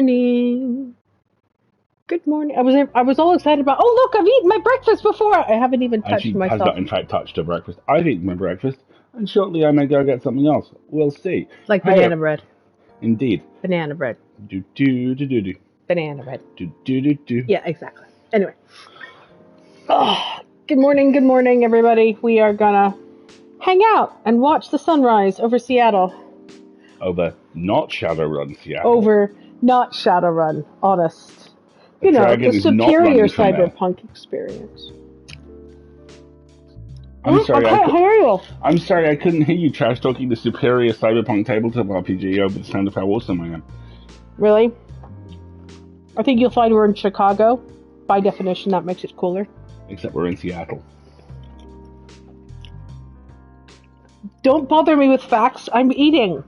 morning. Good morning. I was all excited about, oh, look, I've eaten my breakfast before. I haven't even touched She myself. has not, in fact, touched her breakfast. I've eaten my breakfast, and shortly I may go get something else. We'll see. Like banana bread. Indeed. Banana bread. Do. Banana bread. Do. Yeah, exactly. Anyway. Oh, good morning, everybody. We are gonna hang out and watch the sunrise over Seattle. Over not Shadowrun Seattle. Over not Shadowrun, honest. You know, the superior cyberpunk experience. I'm sorry, I can't hear you. I'm sorry, I couldn't hear you trash talking the superior cyberpunk tabletop RPG over the sound of how awesome I am. Really? I think you'll find we're in Chicago. By definition, that makes it cooler. Except we're in Seattle. Don't bother me with facts. I'm eating.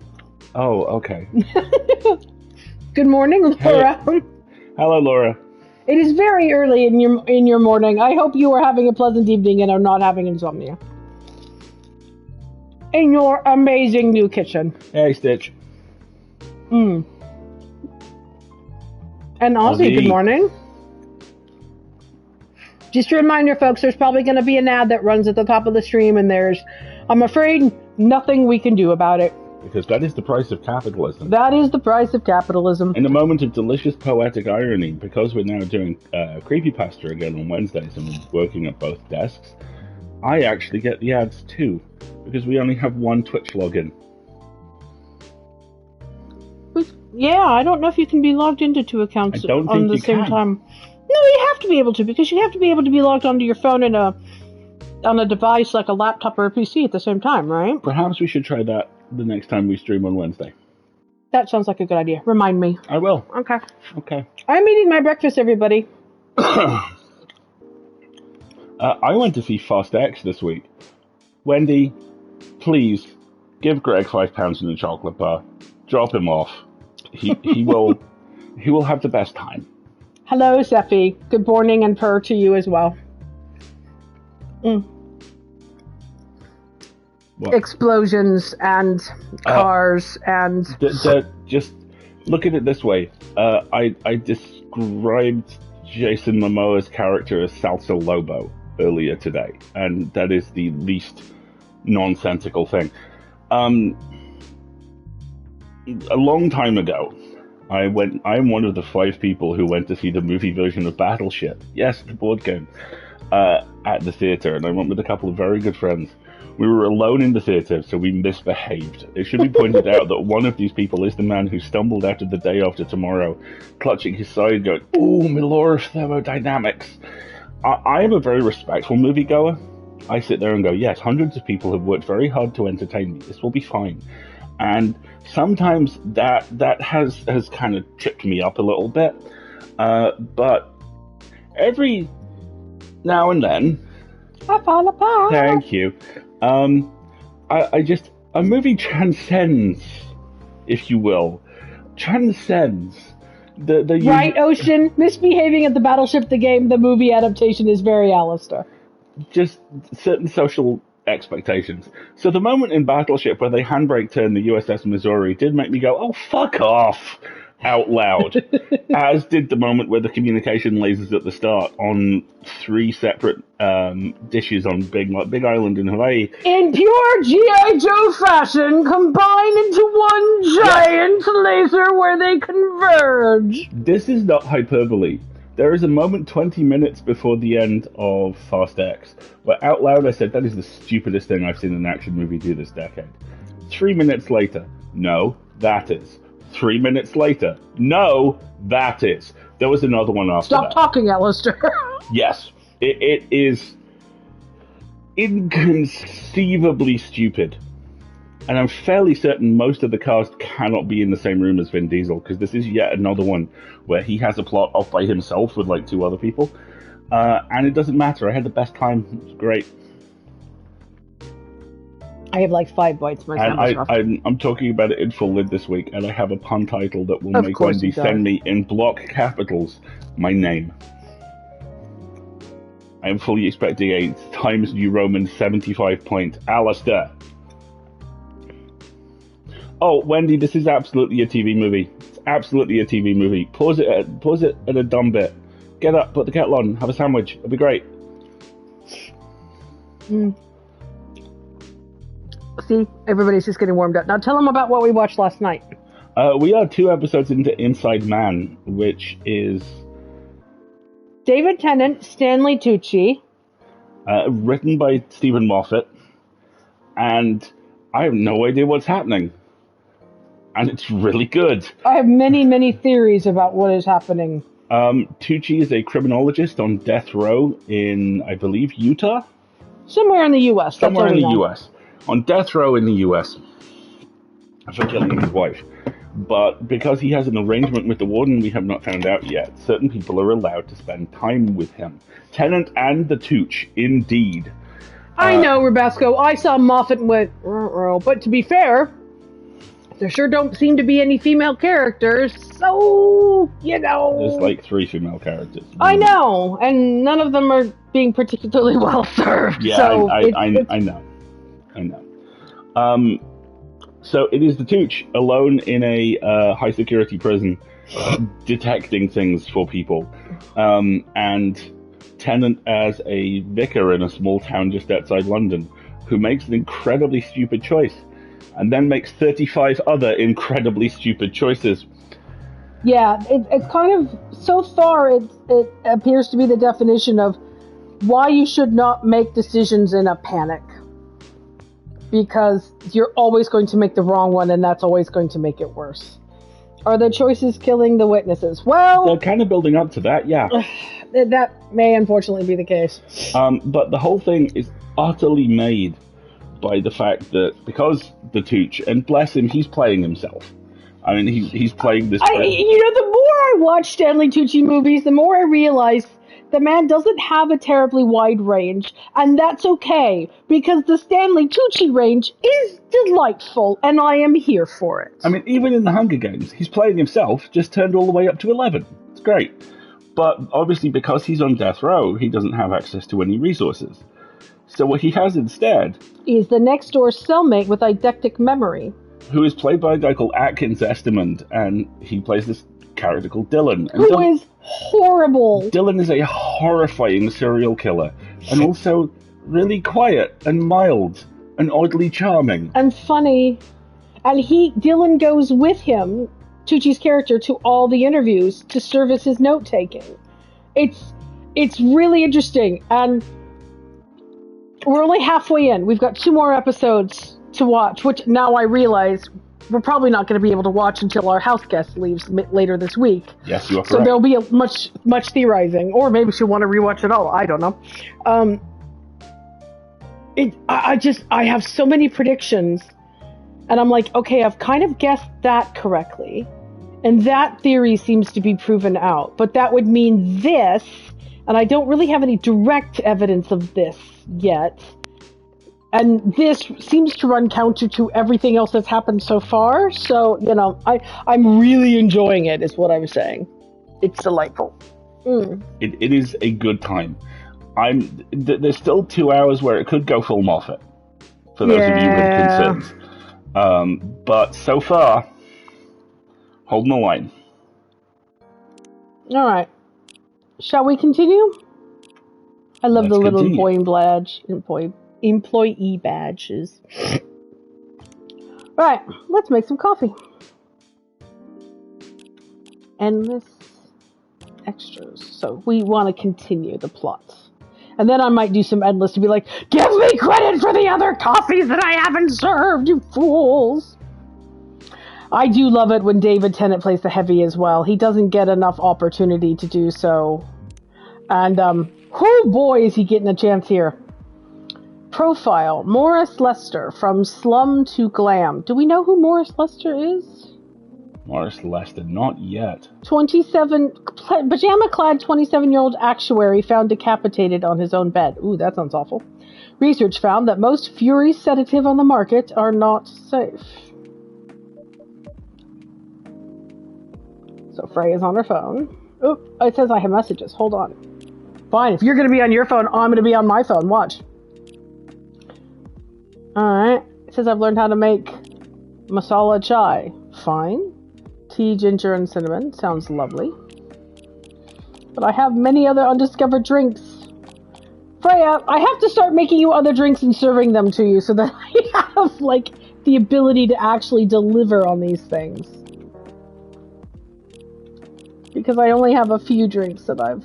Oh, okay. Good morning, Laura. Hey. Hello, Laura. It is very early in your morning. I hope you are having a pleasant evening and are not having insomnia. In your amazing new kitchen. Hey, Stitch. And Ozzy, good morning. Just a reminder, folks, there's probably going to be an ad that runs at the top of the stream, and there's, I'm afraid, nothing we can do about it. Because that is the price of capitalism. That is the price of capitalism. In a moment of delicious poetic irony, because we're now doing Creepypasta again on Wednesdays and we're working at both desks, I actually get the ads too, because we only have one Twitch login. Yeah, I don't know if you can be logged into two accounts on the same time. No, you have to be able to, because you have to be able to be logged onto your phone and on a device like a laptop or a PC at the same time, right? Perhaps we should try that the next time we stream on Wednesday. That sounds like a good idea. Remind me. I will. Okay. I'm eating my breakfast, everybody. I went to see Fast X this week. Wendy, please give Greg £5 in a chocolate bar. Drop him off. He will have the best time. Hello, Seffi. Good morning and purr to you as well. What? Explosions and cars and... Just look at it this way. I described Jason Momoa's character as Salsa Lobo earlier today, and that is the least nonsensical thing. A long time ago, I'm one of the 5 people who went to see the movie version of Battleship. Yes, the board game. At the theatre, and I went with a couple of very good friends. We were alone in the theatre, so we misbehaved. It should be pointed out that one of these people is the man who stumbled out of The Day After Tomorrow, clutching his side, going, "Ooh, my lord of thermodynamics." I am a very respectful moviegoer. I sit there and go, yes, hundreds of people have worked very hard to entertain me. This will be fine. And sometimes that has kind of tripped me up a little bit. But every now and then, I fall apart. Thank you. A movie transcends, if you will, the right, Ocean. Misbehaving at the Battleship, the game, the movie adaptation is very Alistair. Just certain social expectations. So the moment in Battleship where they handbrake turn the USS Missouri did make me go, "Oh, fuck off," out loud. As did the moment where the communication lasers at the start on 3 separate dishes on Big Island in Hawaii. In pure G.I. Joe fashion, combine into one giant laser where they converge. This is not hyperbole. There is a moment 20 minutes before the end of Fast X where out loud I said, that is the stupidest thing I've seen an action movie do this decade. 3 minutes later, no, that is. 3 minutes later, no, that is. There was another one after Stop talking, Alistair. Yes, it is inconceivably stupid. And I'm fairly certain most of the cast cannot be in the same room as Vin Diesel, because this is yet another one where he has a plot off by himself with like 2 other people. And it doesn't matter. I had the best time. It was great. I have like 5 bites myself. I'm talking about it in full lid this week, and I have a pun title that will make Wendy send me in block capitals my name. I am fully expecting a Times New Roman 75 point Alistair. Oh, Wendy, this is absolutely a TV movie. It's absolutely a TV movie. Pause it at a dumb bit. Get up, put the kettle on, have a sandwich. It'll be great. See, everybody's just getting warmed up. Now tell them about what we watched last night. We are 2 episodes into Inside Man, which is David Tennant, Stanley Tucci. Written by Stephen Moffat. And I have no idea what's happening. And it's really good. I have many, many theories about what is happening. Tucci is a criminologist on death row in, I believe, Utah? Somewhere in the U.S. Somewhere in the U.S. On death row in the U.S. for killing his wife. But because he has an arrangement with the warden we have not found out yet, certain people are allowed to spend time with him. Tennant and the Tooch, indeed. I know, Rubasco. I saw Moffat and went, but to be fair, there sure don't seem to be any female characters, so, There's like 3 female characters. I know, and none of them are being particularly well served. Yeah, so I know. So it is the Tooch, alone in a high-security prison, detecting things for people. And Tennant as a vicar in a small town just outside London, who makes an incredibly stupid choice, and then makes 35 other incredibly stupid choices. Yeah, it's kind of, so far, it appears to be the definition of why you should not make decisions in a panic. Because you're always going to make the wrong one, and that's always going to make it worse. Are the choices killing the witnesses? Well, they're kind of building up to that, yeah. That may unfortunately be the case. But the whole thing is utterly made by the fact that because the Tooch, and bless him, he's playing himself. I mean, he's playing this. The more I watch Stanley Tucci movies, the more I realize the man doesn't have a terribly wide range, and that's okay, because the Stanley Tucci range is delightful, and I am here for it. I mean, even in The Hunger Games, he's playing himself, just turned all the way up to 11. It's great. But obviously, because he's on death row, he doesn't have access to any resources. So what he has instead is the next door cellmate with eidetic memory, who is played by a guy called Atkins Estimand, and he plays this character called Dylan. And who is horrible. Dylan is a horrifying serial killer, and also really quiet and mild and oddly charming. And funny. And Dylan goes with him, Tucci's character, to all the interviews to serve as his note-taking. It's really interesting, and we're only halfway in. We've got 2 more episodes to watch, which now I realize we're probably not going to be able to watch until our house guest leaves later this week. Yes, you are correct. So there'll be much theorizing, or maybe she'll want to rewatch it all. I don't know. I have so many predictions, and I'm like, okay, I've kind of guessed that correctly, and that theory seems to be proven out. But that would mean this, and I don't really have any direct evidence of this yet. And this seems to run counter to everything else that's happened so far. So, I'm really enjoying it, is what I'm saying. It's delightful. It is a good time. There's still 2 hours where it could go full Moffat, for those of you with concerns. But so far, holding the line. All right. Shall we continue? I love the little employee badges. Right, let's make some coffee. Endless extras. So we want to continue the plot. And then I might do some endless to be like, give me credit for the other coffees that I haven't served, you fools! I do love it when David Tennant plays the heavy as well. He doesn't get enough opportunity to do so. And, oh boy, is he getting a chance here. Profile, Morris Lester, from Slum to Glam. Do we know who Morris Lester is? Morris Lester, not yet. Pajama-clad 27-year-old actuary found decapitated on his own bed. Ooh, that sounds awful. Research found that most Fury sedative on the market are not safe. So Frey is on her phone. Oh, it says I have messages. Hold on. Fine, if you're going to be on your phone, I'm going to be on my phone. Watch. Alright. It says I've learned how to make masala chai. Fine. Tea, ginger, and cinnamon. Sounds lovely. But I have many other undiscovered drinks. Freya, I have to start making you other drinks and serving them to you so that I have, like, the ability to actually deliver on these things. Because I only have a few drinks that I've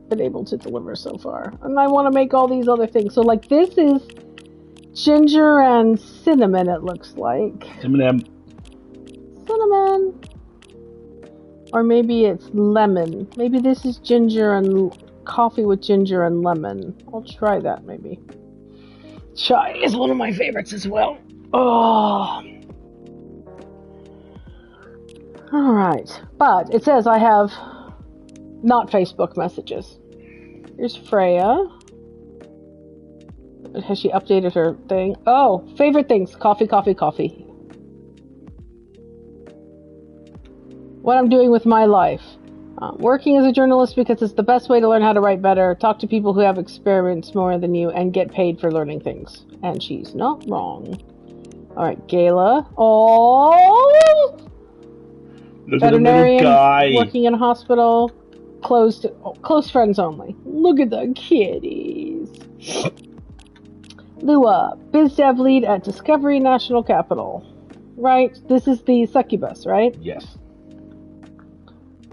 been able to deliver so far. And I want to make all these other things. So, like, this is ginger and cinnamon, it looks like. Cinnamon. Or maybe it's lemon. Maybe this is ginger and coffee with ginger and lemon. I'll try that, maybe. Chai is one of my favorites as well. Oh. Alright. But it says I have not Facebook messages. Here's Freya. Has she updated her thing? Oh, favorite things. Coffee, coffee, coffee. What I'm doing with my life. Working as a journalist because it's the best way to learn how to write better. Talk to people who have experience more than you and get paid for learning things. And she's not wrong. Alright, Gala. Oh! Veterinarian, working in a hospital. Close friends only. Look at the kitties. Lua, biz dev lead at Discovery National Capital. Right? This is the succubus, right? Yes.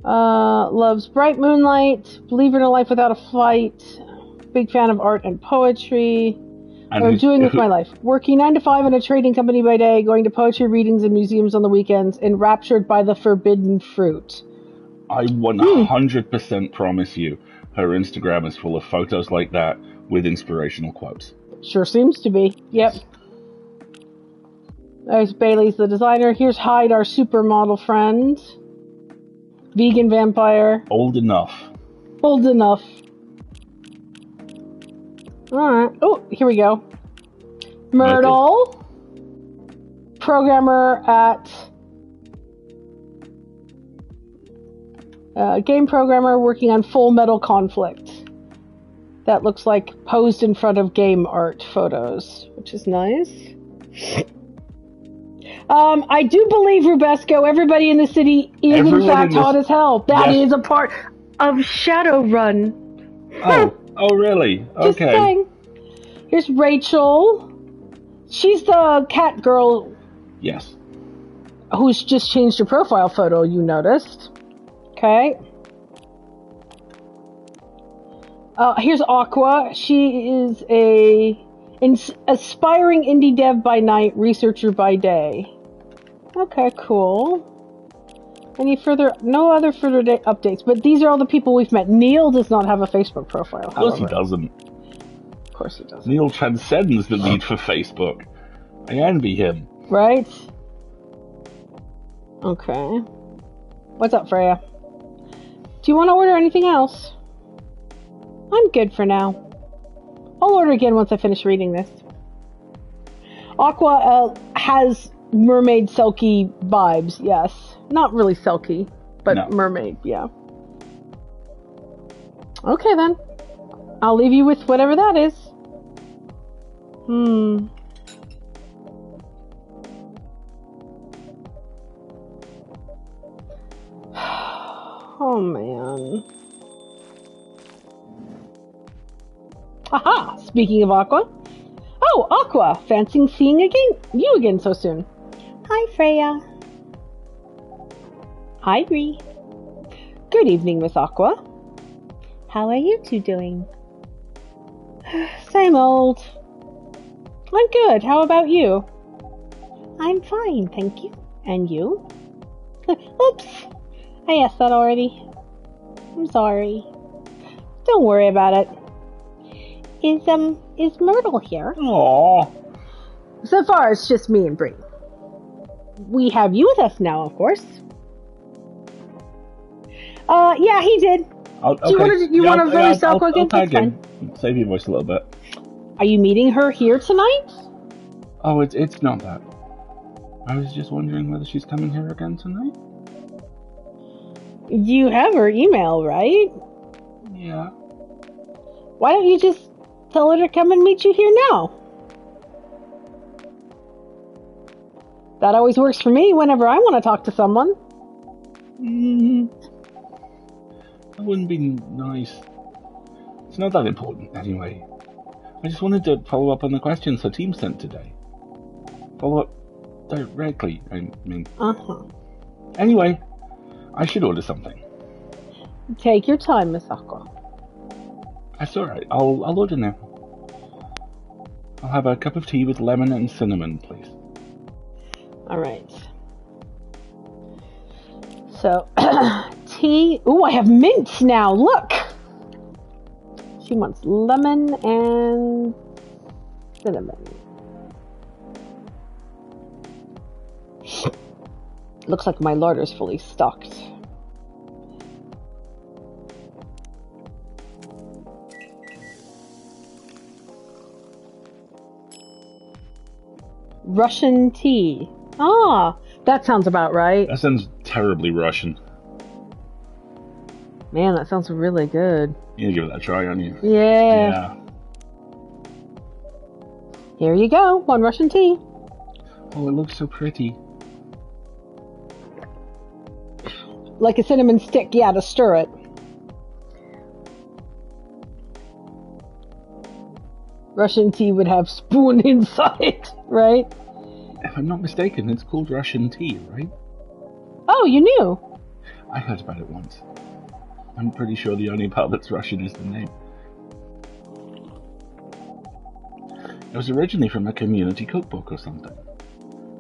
Loves bright moonlight. Believer in a life without a fight. Big fan of art and poetry. What I'm doing with my life. Working 9 to 5 in a trading company by day. Going to poetry readings and museums on the weekends. Enraptured by the forbidden fruit. I 100% promise you her Instagram is full of photos like that with inspirational quotes. Sure seems to be. Yep. There's Bailey's the designer. Here's Hyde, our supermodel friend. Vegan vampire. Old enough. Alright. Oh, here we go. Myrtle. Programmer at... game programmer working on Full Metal Conflict. That looks like posed in front of game art photos, which is nice. I do believe, Rubesco, everybody in the city is in fact hot as hell. That is a part of Shadowrun. Oh, really? Okay. Just saying. Here's Rachel. She's the cat girl. Yes. Who's just changed her profile photo, you noticed. Okay. Here's Aqua. She is an aspiring indie dev by night, researcher by day. Okay, cool. No other further updates, but these are all the people we've met. Neil does not have a Facebook profile, Of course he doesn't. Of course he doesn't. Neil transcends the need for Facebook. I envy him. Right? Okay. What's up, Freya? Do you want to order anything else? I'm good for now. I'll order again once I finish reading this. Aqua has mermaid silky vibes, yes. Not really silky, but mermaid, yeah. Okay then. I'll leave you with whatever that is. Oh man. Aha! Speaking of Aqua. Oh, Aqua! Fancying seeing you again so soon. Hi, Freya. Hi, Ree. Good evening, Miss Aqua. How are you two doing? Same old. I'm good. How about you? I'm fine, thank you. And you? Oops. I asked that already. I'm sorry. Don't worry about it. Is Myrtle here? Aww. So far, it's just me and Bree. We have you with us now, of course. Yeah, he did. Okay. Do you want to voice Aqua again? I'll tag in. Save your voice a little bit. Are you meeting her here tonight? Oh, it's not that. I was just wondering whether she's coming here again tonight. You have her email, right? Yeah. Why don't you just tell her to come and meet you here now? That always works for me whenever I want to talk to someone. That wouldn't be nice. It's not that important, anyway. I just wanted to follow up on the questions the team sent today. Follow up directly, I mean. Uh-huh. Anyway, I should order something. Take your time, Miss Aqua. That's alright. I'll order now. I'll have a cup of tea with lemon and cinnamon, please. Alright. So, tea. Ooh, I have mint now. Look! She wants lemon and cinnamon. Looks like my larder's fully stocked. Russian tea. Ah, that sounds about right. That sounds terribly Russian. Man, that sounds really good. You give it a try, aren't you? Yeah. Here you go, one Russian tea. Oh, it looks so pretty. Like a cinnamon stick, yeah, to stir it. Russian tea would have spoon inside, right? If I'm not mistaken, it's called Russian tea, right? Oh, you knew? I heard about it once. I'm pretty sure the only part that's Russian is the name. It was originally from a community cookbook or something.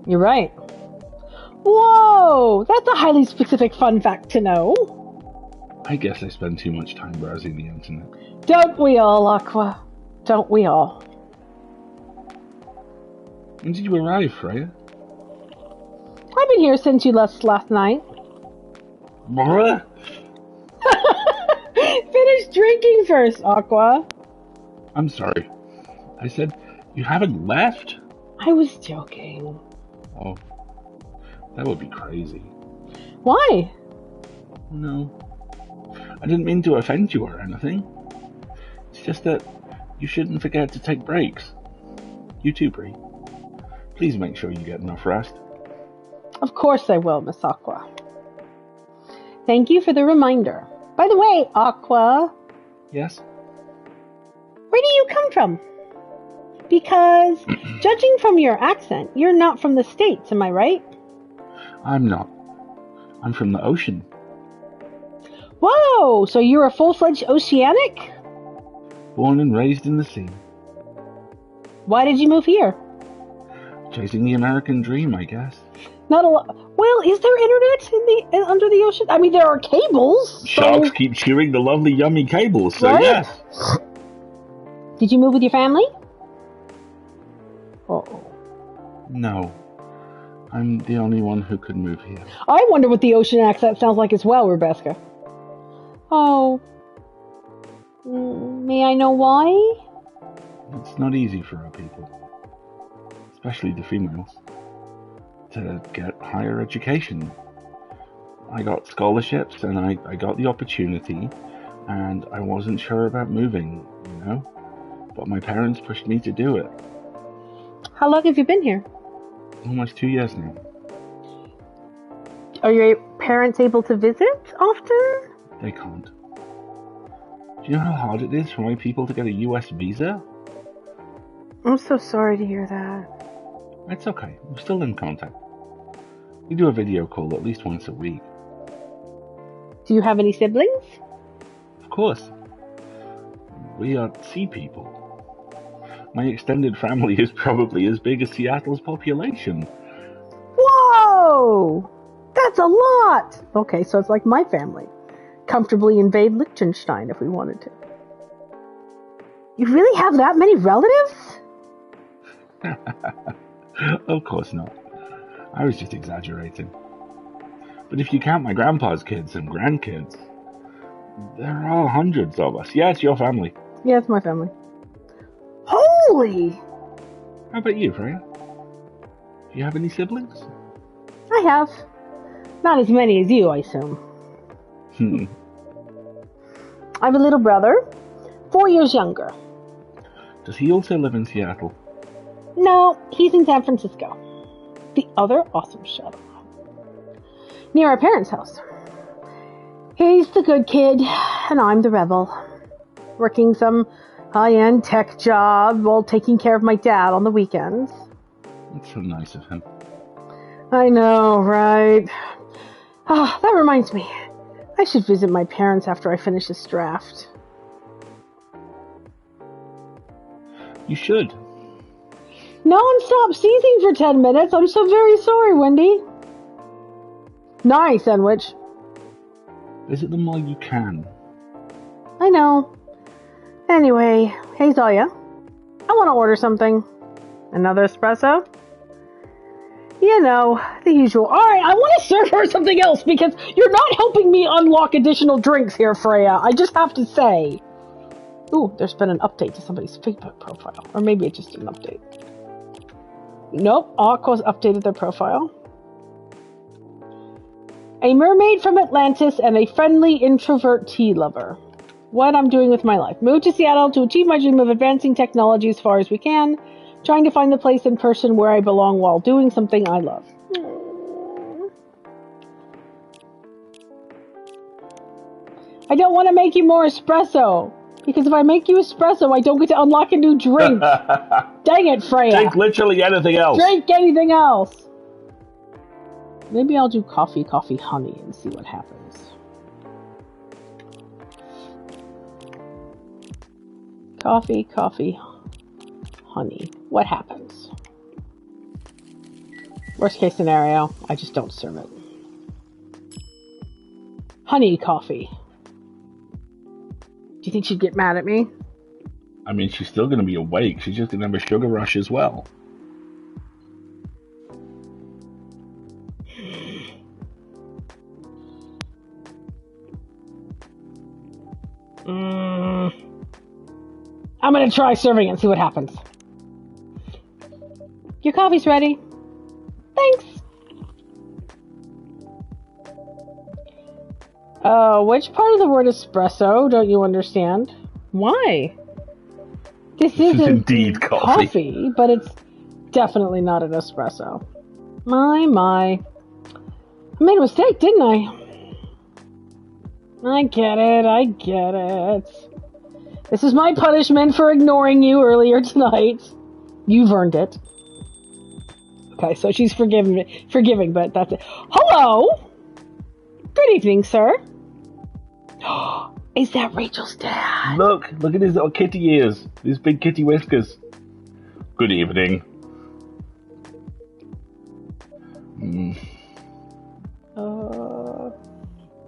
You're right. Whoa! That's a highly specific fun fact to know. I guess I spend too much time browsing the internet. Don't we all, Aqua? Don't we all? When did you arrive, Freya? I've been here since you left last night. What? Finish drinking first, Aqua. I'm sorry. I said you haven't left? I was joking. Oh, that would be crazy. Why? No. I didn't mean to offend you or anything. It's just that you shouldn't forget to take breaks. You too, Bree. Please make sure you get enough rest. Of course I will, Miss Aqua. Thank you for the reminder. By the way, Aqua. Yes? Where do you come from? Because, judging from your accent, you're not from the States, am I right? I'm not. I'm from the ocean. Whoa! So you're a full-fledged oceanic? Born and raised in the sea. Why did you move here? Chasing the American dream, I guess. Not a lot. Well, is there internet under the ocean? I mean, there are cables. Sharks keep chewing the lovely, yummy cables, so right? Yes. Did you move with your family? Uh-oh. No. I'm the only one who could move here. I wonder what the ocean accent sounds like as well, Rebecca. Oh. May I know why? It's not easy for our people, especially the females, to get higher education. I got scholarships and I got the opportunity, and I wasn't sure about moving, you know? But my parents pushed me to do it. How long have you been here? Almost 2 years now. Are your parents able to visit often? They can't. Do you know how hard it is for my people to get a US visa? I'm so sorry to hear that. It's okay. We're still in contact. We do a video call at least once a week. Do you have any siblings? Of course. We are sea people. My extended family is probably as big as Seattle's population. Whoa! That's a lot! Okay, so it's like my family. Comfortably invade Liechtenstein if we wanted to. You really have that many relatives? Of course not. I was just exaggerating. But if you count my grandpa's kids and grandkids, there are hundreds of us. Yeah, it's your family. Yeah, it's my family. Holy! How about you, Freya? Do you have any siblings? I have. Not as many as you, I assume. I have a little brother, 4 years younger. Does he also live in Seattle? No, he's in San Francisco. The other awesome show. Near our parents' house. He's the good kid, and I'm the rebel. Working some high-end tech job while taking care of my dad on the weekends. That's so nice of him. I know, right? That reminds me. I should visit my parents after I finish this draft. You should. Non-stop seizing for 10 minutes. I'm so very sorry, Wendy. Nice, Sandwich. Visit them while you can. I know. Anyway, hey Zoya. I want to order something. Another espresso? You know, the usual. Alright, I want to serve her something else because you're not helping me unlock additional drinks here, Freya. I just have to say. Ooh, there's been an update to somebody's Facebook profile. Or maybe it's just an update. Nope, Aqua's updated their profile. A mermaid from Atlantis and a friendly introvert tea lover. What I'm doing with my life. Moved to Seattle to achieve my dream of advancing technology as far as we can. Trying to find the place and person where I belong while doing something I love. I don't want to make you more espresso. Because if I make you espresso, I don't get to unlock a new drink. Dang it, Freya. Drink literally anything else. Drink anything else. Maybe I'll do coffee, honey, and see what happens. Coffee, honey. What happens? Worst case scenario, I just don't serve it. Honey coffee. Do you think she'd get mad at me? I mean, she's still going to be awake. She's just going to have a sugar rush as well. I'm going to try serving it and see what happens. Your coffee's ready. Thanks. Which part of the word espresso don't you understand? Why? This isn't indeed coffee, but it's definitely not an espresso. My. I made a mistake, didn't I? I get it. This is my punishment for ignoring you earlier tonight. You've earned it. Okay, so she's forgiving, but that's it. Hello! Good evening, sir. Is that Rachel's dad? Look at his little kitty ears. These big kitty whiskers. Good evening.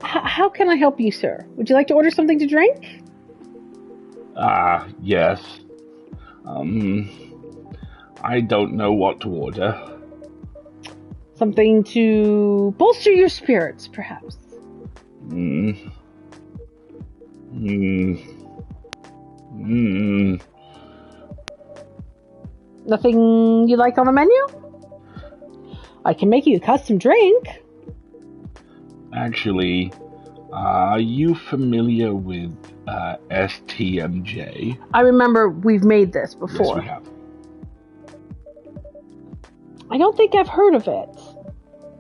How can I help you, sir? Would you like to order something to drink? Yes. I don't know what to order. Something to bolster your spirits, perhaps. Nothing you like on the menu? I can make you a custom drink. Actually, are you familiar with STMJ? I remember we've made this before. Yes, we have. I don't think I've heard of it.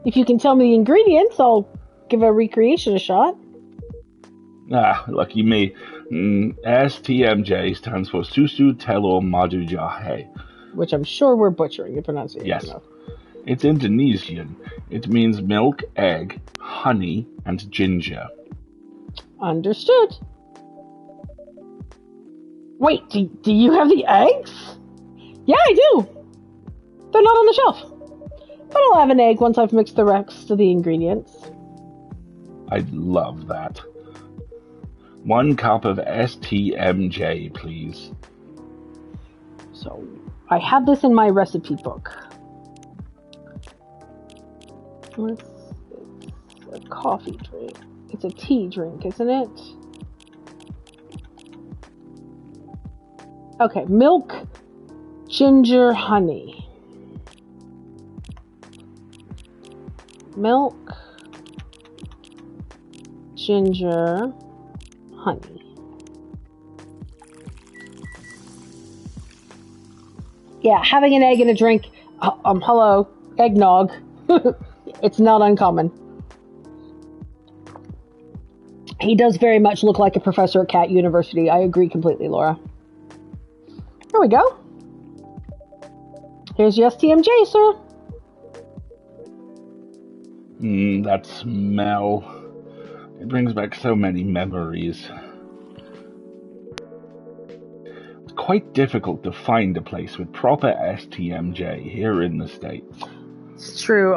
If you can tell me the ingredients, I'll give a recreation a shot. Lucky me. STMJ stands for Susu Telur Madu Jahe. Which I'm sure we're butchering the pronunciation Yes. of. It's Indonesian. It means milk, egg, honey, and ginger. Understood. Wait, do you have the eggs? Yeah, I do. They're not on the shelf. But I'll have an egg once I've mixed the rest of the ingredients. I'd love that. 1 cup of STMJ, please. So, I have this in my recipe book. It's a coffee drink. It's a tea drink, isn't it? Okay, milk, ginger, honey. Milk, ginger, honey. Yeah, having an egg in a drink. Hello, eggnog. It's not uncommon. He does very much look like a professor at Cat University. I agree completely, Laura. Here we go. Here's your STMJ, sir. That smell. It brings back so many memories. It's quite difficult to find a place with proper STMJ here in the States. It's true.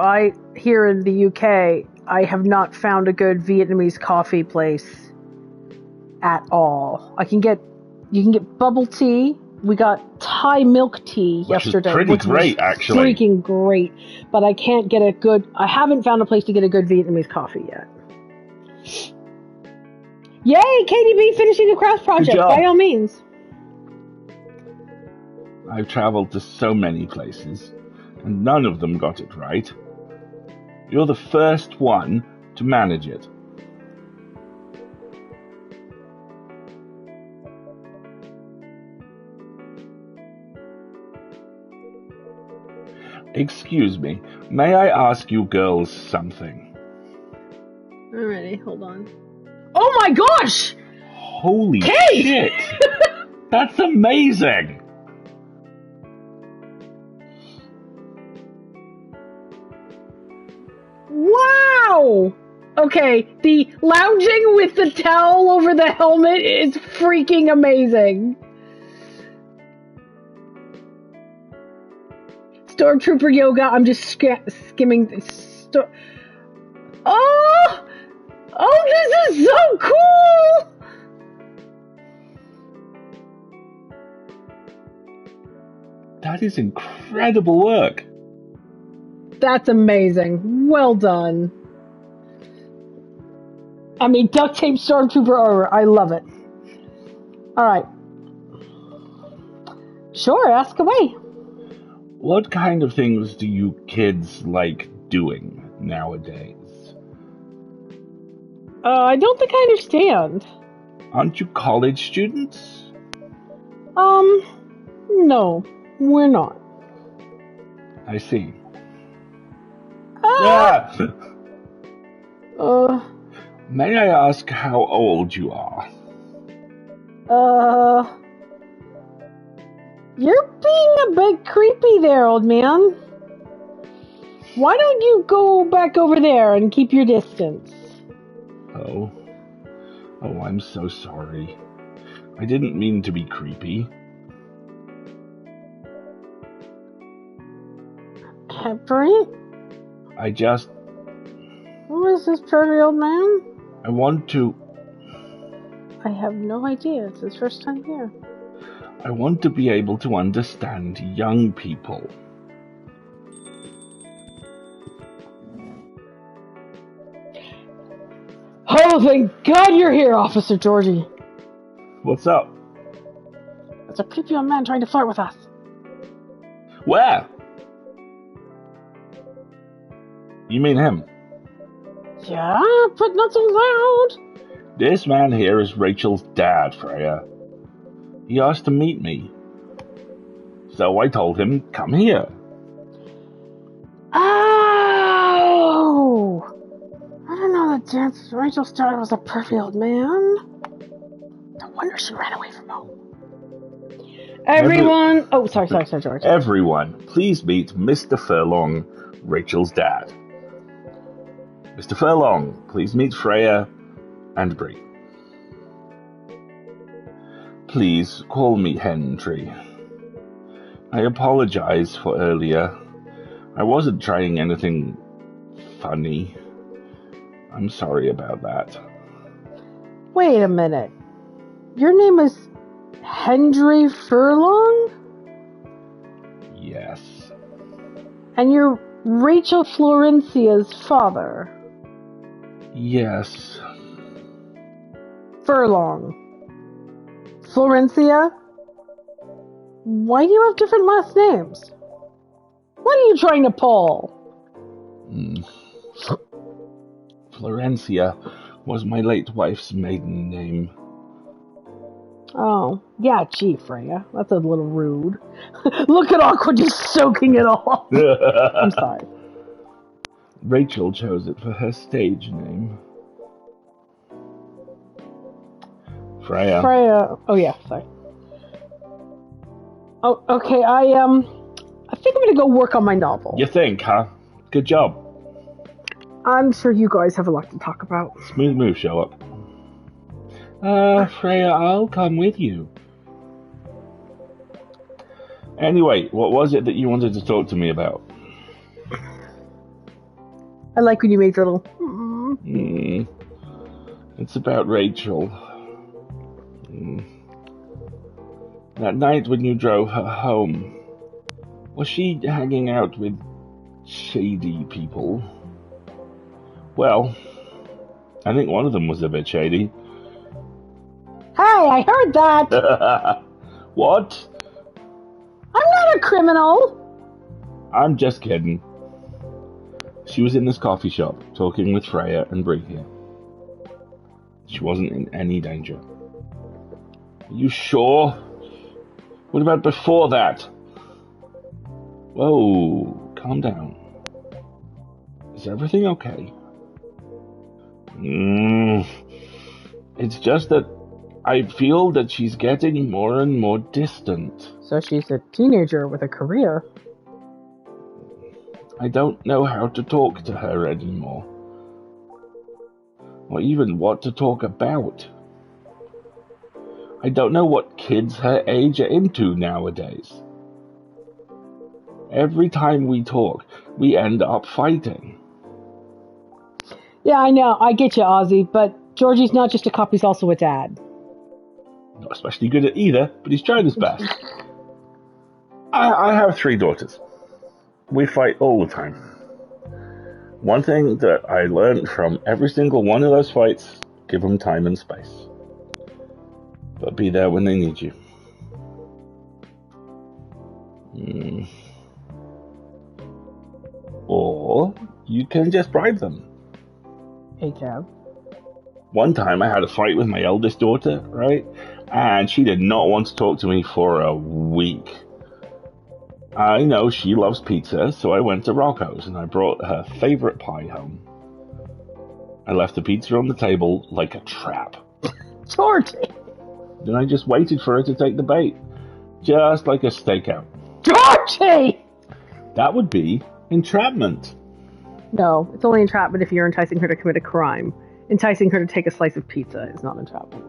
Here in the UK, I have not found a good Vietnamese coffee place at all. You can get bubble tea. We got Thai milk tea yesterday. Which is pretty great, actually. Freaking great. But I haven't found a place to get a good Vietnamese coffee yet. Yay, KDB finishing a craft project, by all means. I've traveled to so many places, and none of them got it right. You're the first one to manage it. Excuse me, may I ask you girls something? Alrighty, hold on. Oh my gosh! Holy shit! That's amazing! Wow! Okay, the lounging with the towel over the helmet is freaking amazing. Stormtrooper yoga, I'm just skimming. Oh, this is so cool! That is incredible work. That's amazing. Well done. I mean, duct tape Stormtrooper armor. I love it. Alright. Sure, ask away. What kind of things do you kids like doing nowadays? I don't think I understand. Aren't you college students? No, we're not. I see. May I ask how old you are? You're being a bit creepy there, old man. Why don't you go back over there and keep your distance? Oh, I'm so sorry. I didn't mean to be creepy. Peppery? Who is this pretty old man? I want to... I have no idea. It's his first time here. I want to be able to understand young people. Oh, thank God you're here, Officer Georgie. What's up? There's a creepy old man trying to flirt with us. Where? You mean him? Yeah, but not so loud. This man here is Rachel's dad, Freya. He asked to meet me. So I told him, come here. Oh! I don't know that Rachel's dad was a pervy old man. No wonder she ran away from home. Everyone... sorry, George. Everyone, please meet Mr. Furlong, Rachel's dad. Mr. Furlong, please meet Freya and Bree. Please call me Hendry. I apologize for earlier. I wasn't trying anything funny. I'm sorry about that. Wait a minute. Your name is Hendry Furlong? Yes. And you're Rachel Florencia's father? Yes. Furlong. Florencia? Why do you have different last names? What are you trying to pull? Florencia was my late wife's maiden name. Oh, yeah, gee, Freya. That's a little rude. Look at Aqua just soaking it all. I'm sorry. Rachel chose it for her stage name. Freya. Oh yeah, sorry. Oh, okay. I think I'm gonna go work on my novel. You think, huh? Good job. I'm sure you guys have a lot to talk about. Smooth move, Sherlock. Freya, I'll come with you. Anyway, what was it that you wanted to talk to me about? I like when you make little... It's about Rachel. That night when you drove her home, was she hanging out with shady people? Well, I think one of them was a bit shady. Hey, I heard that! What? I'm not a criminal! I'm just kidding. She was in this coffee shop, talking with Freya and Bree. She wasn't in any danger. Are you sure? What about before that? Whoa, calm down. Is everything okay? It's just that I feel that she's getting more and more distant. So she's a teenager with a career. I don't know how to talk to her anymore. Or even what to talk about. I don't know what kids her age are into nowadays. Every time we talk, we end up fighting. Yeah, I know. I get you, Ozzy, but Georgie's not just a cop, he's also a dad. Not especially good at either, but he's trying his best. I have 3 daughters. We fight all the time. One thing that I learned from every single one of those fights, give them time and space. But be there when they need you. Or you can just bribe them. Hey, Kev. One time I had a fight with my eldest daughter, right? And she did not want to talk to me for a week. I know she loves pizza, so I went to Rocco's and I brought her favorite pie home. I left the pizza on the table like a trap. Georgie! Then I just waited for her to take the bait. Just like a stakeout. Georgie! That would be entrapment. No, it's only entrapment if you're enticing her to commit a crime. Enticing her to take a slice of pizza is not entrapment.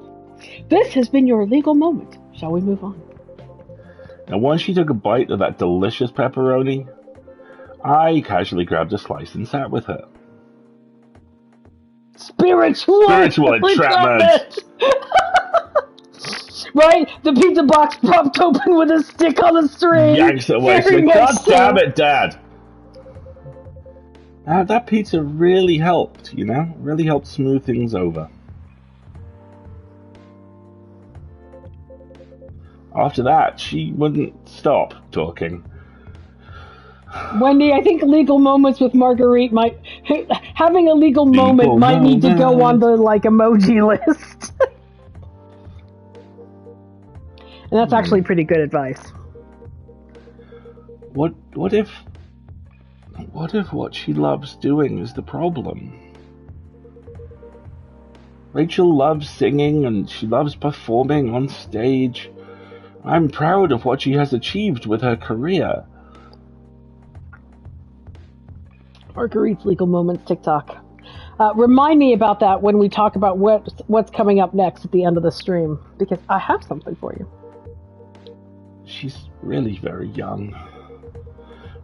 This has been your legal moment. Shall we move on? Now, once she took a bite of that delicious pepperoni, I casually grabbed a slice and sat with her. Spiritual entrapment! Right? The pizza box popped open with a stick on a string. Yanks it away. God damn it, Dad! That pizza really helped, you know? Really helped smooth things over. After that, she wouldn't stop talking. Wendy, I think legal moments with Marguerite might... Having a legal moment might need to go on the, emoji list. And that's actually pretty good advice. What if what she loves doing is the problem? Rachel loves singing and she loves performing on stage. I'm proud of what she has achieved with her career. Marguerite's legal moments TikTok. Remind me about that when we talk about what's coming up next at the end of the stream, because I have something for you. She's really very young.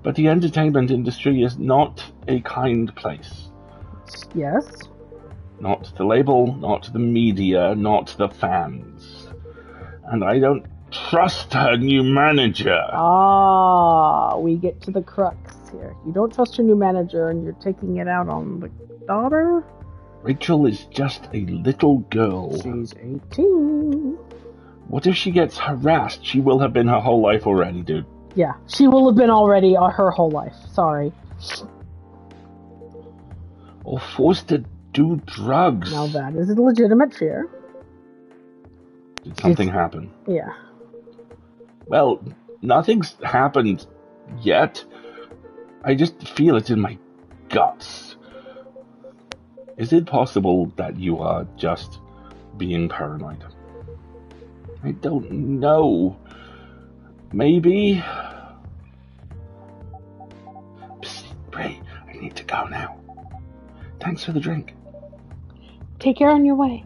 But the entertainment industry is not a kind place. Yes? Not the label, not the media, not the fans. And I don't trust her new manager. We get to the crux here. You don't trust your new manager and you're taking it out on the daughter? Rachel is just a little girl. She's 18. What if she gets harassed? She will have been her whole life already, dude. Yeah, she will have been already her whole life. Sorry. Or forced to do drugs. Now that is a legitimate fear. Did something happen? Yeah. Well, nothing's happened yet. I just feel it in my guts. Is it possible that you are just being paranoid? I don't know. Maybe. Psst, Ray, I need to go now. Thanks for the drink. Take care on your way.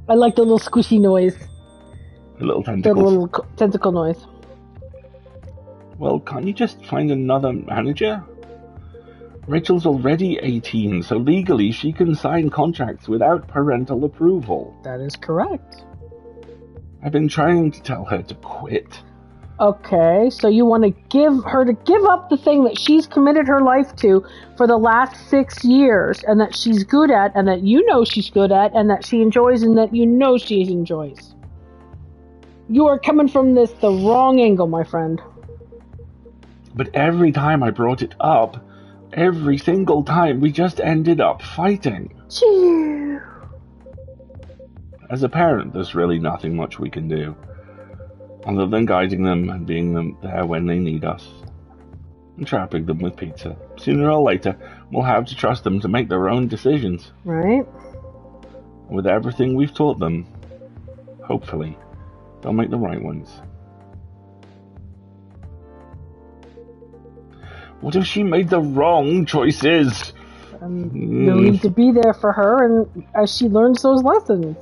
I like the little squishy noise. The little tentacles. The little tentacle noise. Well, can't you just find another manager? Rachel's already 18, so legally she can sign contracts without parental approval. That is correct. I've been trying to tell her to quit. Okay, so you want to give her to give up the thing that she's committed her life to for the last 6 years, and that she's good at, and that you know she's good at, and that she enjoys, and that you know she enjoys. You are coming from this the wrong angle, my friend. But every time I brought it up, every single time we just ended up fighting. Chew. As a parent, there's really nothing much we can do, other than guiding them and being there when they need us, and trapping them with pizza. Sooner or later, we'll have to trust them to make their own decisions. Right. With everything we've taught them, hopefully, they'll make the right ones. What if she made the wrong choices? You'll need to be there for her and as she learns those lessons.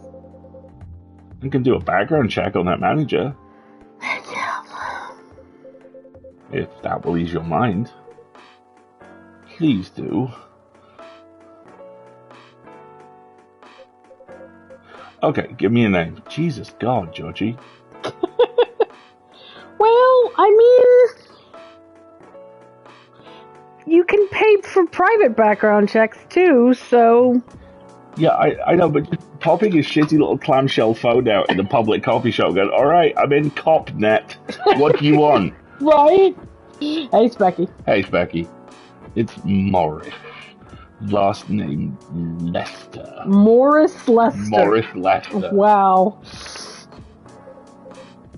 I can do a background check on that manager. Yeah. If that will ease your mind. Please do. Okay, give me a name. Jesus God, Georgie. Well, I mean, you can pay for private background checks too, so... Yeah, I know, but just popping his shitty little clamshell phone out in the public coffee shop going, alright, I'm in CopNet. What do you want? Right? Hey, Specky. Hey, Specky. It's Morris. Last name Lester. Morris Lester. Morris Lester. Wow.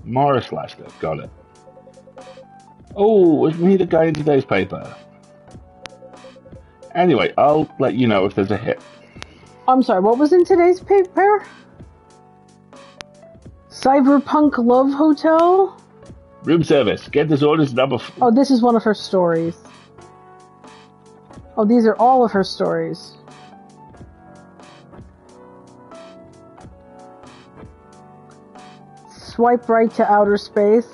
Morris Lester. Got it. Oh, it's me, the guy in today's paper. Anyway, I'll let you know if there's a hit. I'm sorry, what was in today's paper? Cyberpunk Love Hotel? Room service. Get this order's number... Oh, this is one of her stories. Oh, these are all of her stories. Swipe right to outer space.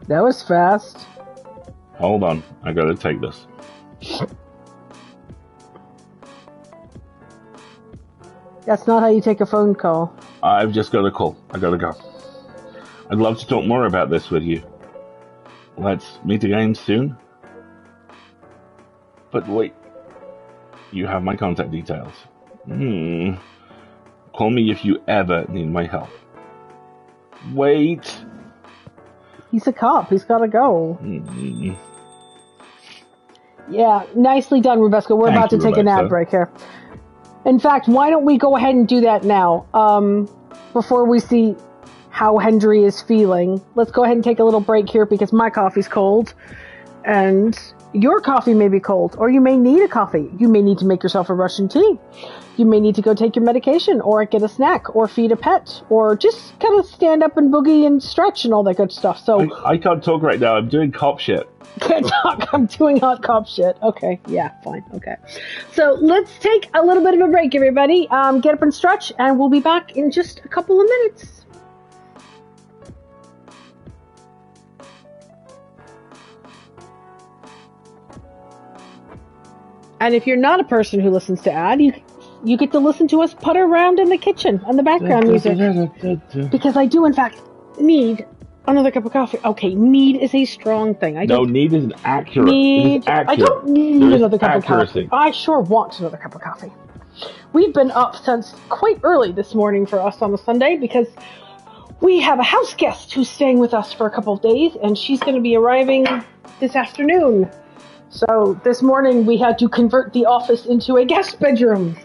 That was fast. Hold on, I gotta take this. That's not how you take a phone call. I've just got a call. I gotta go. I'd love to talk more about this with you. Let's meet again soon. But wait. You have my contact details. Call me if you ever need my help. Wait. He's a cop. He's gotta go. Yeah, nicely done, Rebecca. We're about to take an ad break here. In fact, why don't we go ahead and do that now? Before we see how Hendry is feeling. Let's go ahead and take a little break here because my coffee's cold. And your coffee may be cold. Or you may need a coffee. You may need to make yourself a Russian tea. You may need to go take your medication. Or get a snack. Or feed a pet. Or just kind of stand up and boogie and stretch and all that good stuff. So I can't talk right now. I'm doing cop shit. Can't talk. I'm doing hot cop shit. Okay. Yeah, fine. Okay. So let's take a little bit of a break, everybody. Get up and stretch, and we'll be back in just a couple of minutes. And if you're not a person who listens to ad, you get to listen to us putter around in the kitchen on the background music. Because I do, in fact, need another cup of coffee. Okay, need is a strong thing. Need is accurate. I don't need another cup of coffee. I sure want another cup of coffee. We've been up since quite early this morning for us on a Sunday because we have a house guest who's staying with us for a couple of days, and she's going to be arriving this afternoon. So this morning we had to convert the office into a guest bedroom.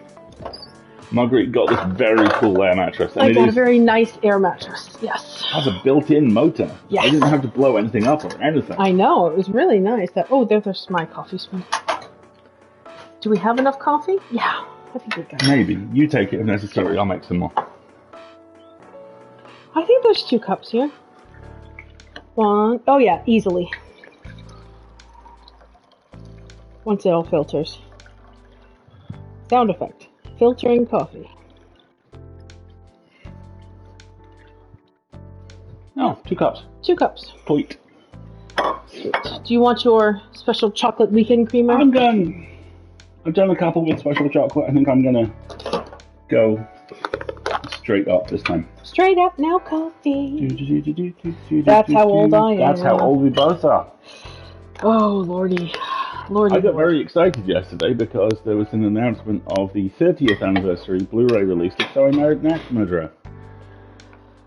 Marguerite got this very cool air mattress. And I got a very nice air mattress, yes. It has a built-in motor. Yes. I didn't have to blow anything up or anything. I know, it was really nice. There's my coffee spoon. Do we have enough coffee? Yeah, I think we got it. Maybe. You take it if necessary. I'll make some more. I think there's 2 cups here. 1. Oh yeah, easily. Once it all filters. Sound effect. Filtering coffee. Oh, 2 cups. 2 cups. Point. Sweet. Do you want your special chocolate weekend creamer? I'm done. I've done a couple with special chocolate. I think I'm gonna go straight up this time. Straight up now coffee. That's how old I am. That's how old we both are. Oh, Lordy. I got very excited yesterday because there was an announcement of the 30th anniversary Blu-ray release of So I Married an Axe Murderer.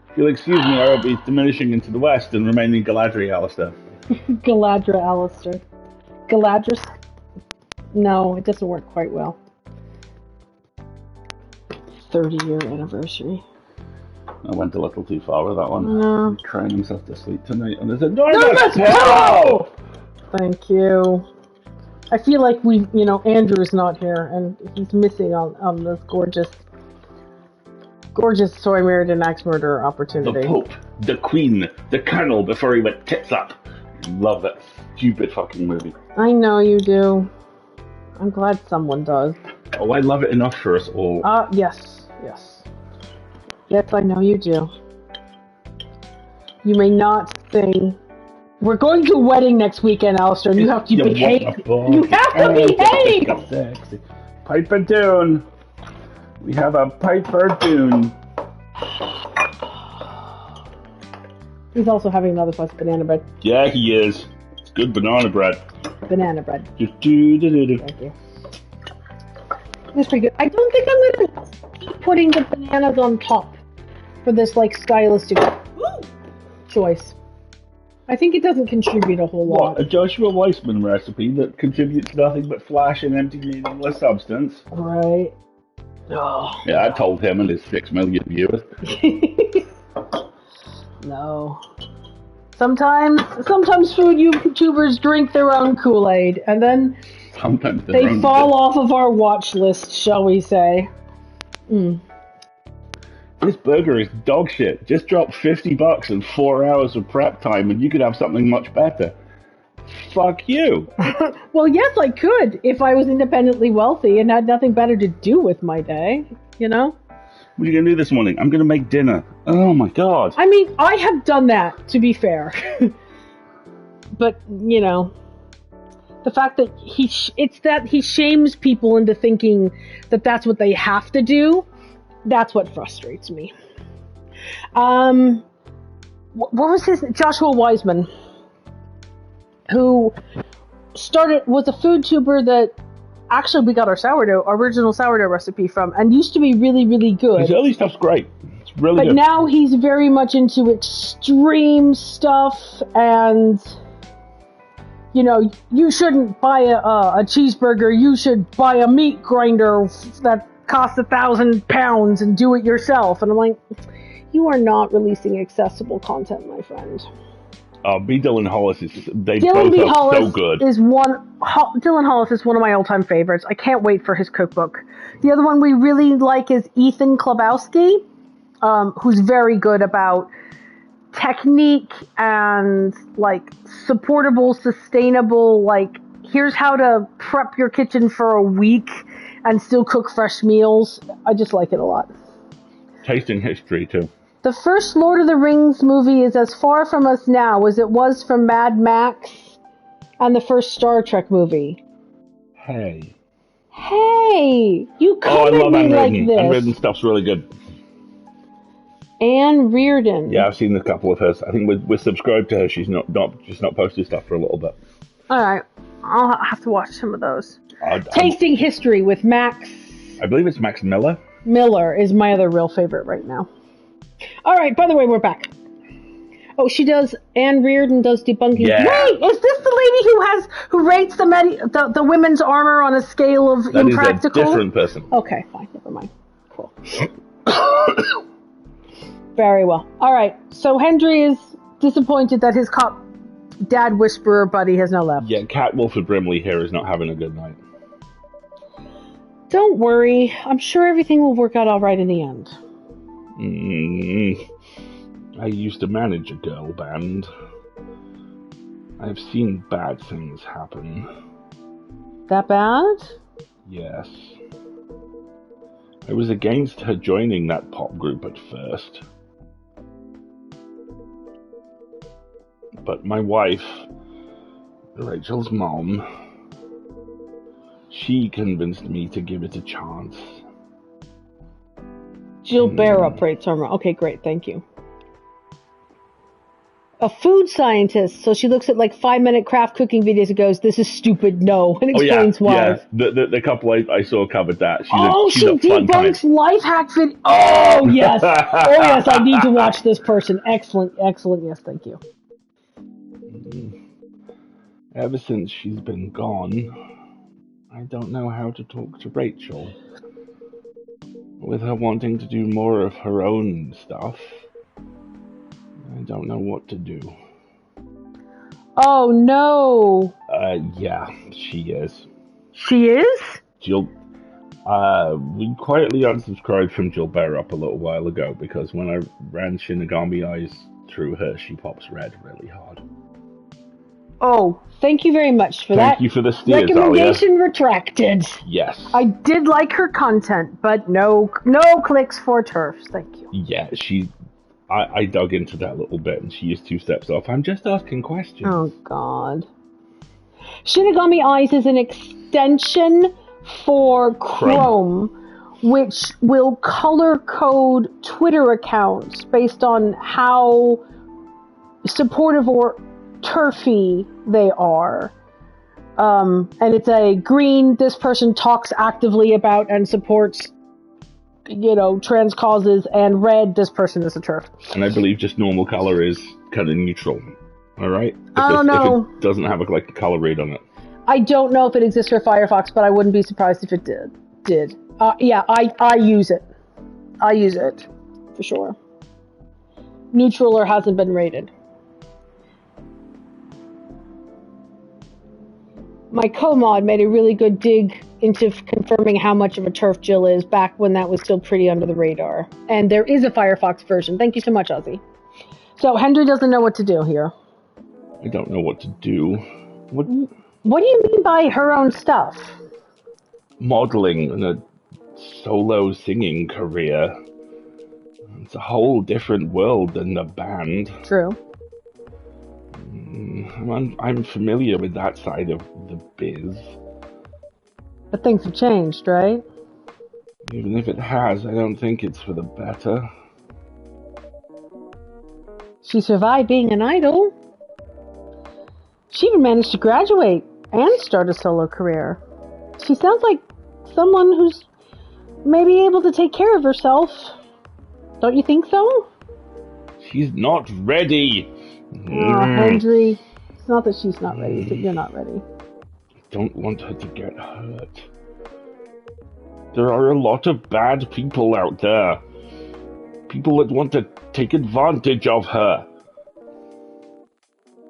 If you'll excuse me, I will be diminishing into the west and remaining Galadriel, Alistair. Galadra, Alistair. Galadris? No, it doesn't work quite well. 30-year anniversary. I went a little too far with that one. No. He's crying himself to sleep tonight on his enormous pillow! Thank you. I feel like Andrew's not here, and he's missing on this gorgeous So I Married an Axe Murderer opportunity. The Pope, the Queen, the Colonel before he went tits up. Love that stupid fucking movie. I know you do. I'm glad someone does. Oh, I love it enough for us all. Yes. Yes, I know you do. You may not sing. We're going to a wedding next weekend, Alistair, and you have to behave. You have to behave! Sexy. Piper Dune. We have a Piper Dune. He's also having another slice of banana bread. Yeah, he is. It's good banana bread. Banana bread. Thank you. That's pretty good. I don't think I'm going to keep putting the bananas on top for this, stylistic choice. I think it doesn't contribute a whole lot. What, a Joshua Weissman recipe that contributes nothing but flash and empty meaningless substance? Right. Oh. Yeah, I told him and his 6 million viewers. No. Sometimes food YouTubers drink their own Kool-Aid, and then sometimes they fall off of our watch list, shall we say. This burger is dog shit. Just drop $50 and 4 hours of prep time and you could have something much better. Fuck you. Well, yes, I could if I was independently wealthy and had nothing better to do with my day, What are you going to do this morning? I'm going to make dinner. Oh my god. I mean, I have done that, to be fair. But, the fact that he shames people into thinking that that's what they have to do, that's what frustrates me. What was his name? Joshua Weissman, who was a food tuber that actually we got our original sourdough recipe from, and used to be really, really good. His early stuff's great. It's really good. But now he's very much into extreme stuff, and you shouldn't buy a cheeseburger. You should buy a meat grinder that costs £1,000 and do it yourself. And I'm like, you are not releasing accessible content, my friend. B. Dylan Hollis so good. Dylan Hollis is one of my all-time favorites. I can't wait for his cookbook. The other one we really like is Ethan Klabowski, who's very good about technique and supportable, sustainable, here's how to prep your kitchen for a week and still cook fresh meals. I just like it a lot. Tasting history too. The first Lord of the Rings movie is as far from us now as it was from Mad Max and the first Star Trek movie. Hey, you come at me like this. Anne Reardon stuff's really good. Anne Reardon. Yeah, I've seen a couple of hers. I think we're subscribed to her. She's not posted stuff for a little bit. All right, I'll have to watch some of those. Tasting History with Max. I believe it's Max Miller. Miller is my other real favorite right now. All right, by the way, we're back. Oh, Anne Reardon does debunking. Yeah. Wait, is this the lady who rates the women's armor on a scale of impractical? That is a different person. Okay, fine, never mind. Cool. Very well. All right. So Hendry is disappointed that his cop dad whisperer buddy has now left. Yeah, Cat Wilford Brimley here is not having a good night. Don't worry. I'm sure everything will work out all right in the end. I used to manage a girl band. I've seen bad things happen. That bad? Yes. I was against her joining that pop group at first. But my wife, Rachel's mom, she convinced me to give it a chance. Jill Bear operates armor. Okay, great, thank you. A food scientist, so she looks at like 5-minute craft cooking videos and goes, "This is stupid, no," and explains why. Yeah, the couple I saw covered that. She debunks life hack video. Oh yes, I need to watch this person. Excellent, yes, thank you. Ever since she's been gone, I don't know how to talk to Rachel. With her wanting to do more of her own stuff, I don't know what to do. Oh no! Yeah, she is. She is? Jill, we quietly unsubscribed from Jill Bear up a little while ago because when I ran Shinigami Eyes through her, she pops red really hard. Oh, thank you very much for that. Thank you for the steers, recommendation retracted. Yes. I did like her content, but no clicks for turfs. Thank you. Yeah, I dug into that a little bit, and she is 2 steps off. I'm just asking questions. Oh, God. Shinigami Eyes is an extension for Chrome, which will color code Twitter accounts based on how supportive or turfy they are. And it's a green, this person talks actively about and supports, trans causes, and red, this person is a turf. And I believe just normal color is kind of neutral. All right? I don't know. If it doesn't have a color read on it. I don't know if it exists for Firefox, but I wouldn't be surprised if it did. Yeah, I use it. I use it, for sure. Neutral or hasn't been rated. My co-mod made a really good dig into confirming how much of a turf Jill is back when that was still pretty under the radar. And there is a Firefox version. Thank you so much, Ozzy. So Hendry doesn't know what to do here. I don't know what to do. What do you mean by her own stuff? Modeling and a solo singing career. It's a whole different world than the band. True. I'm familiar with that side of the biz. But things have changed, right? Even if it has, I don't think it's for the better. She survived being an idol. She even managed to graduate and start a solo career. She sounds like someone who's maybe able to take care of herself. Don't you think so? She's not ready. Oh, Hendry. It's not that she's not ready, but you're not ready. I don't want her to get hurt. There are a lot of bad people out there. People that want to take advantage of her.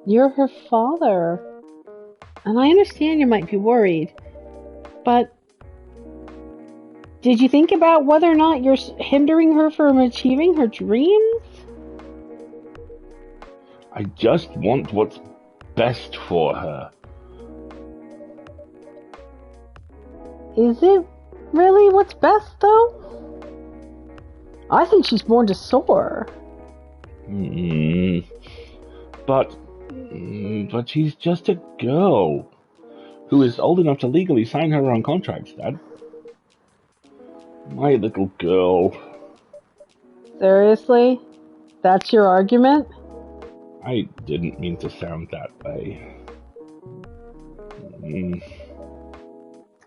You're her father. And I understand you might be worried. But did you think about whether or not you're hindering her from achieving her dreams? I just want what's best for her. Is it really what's best, though? I think she's born to soar. But she's just a girl who is old enough to legally sign her own contracts, Dad. My little girl. Seriously? That's your argument? I didn't mean to sound that way.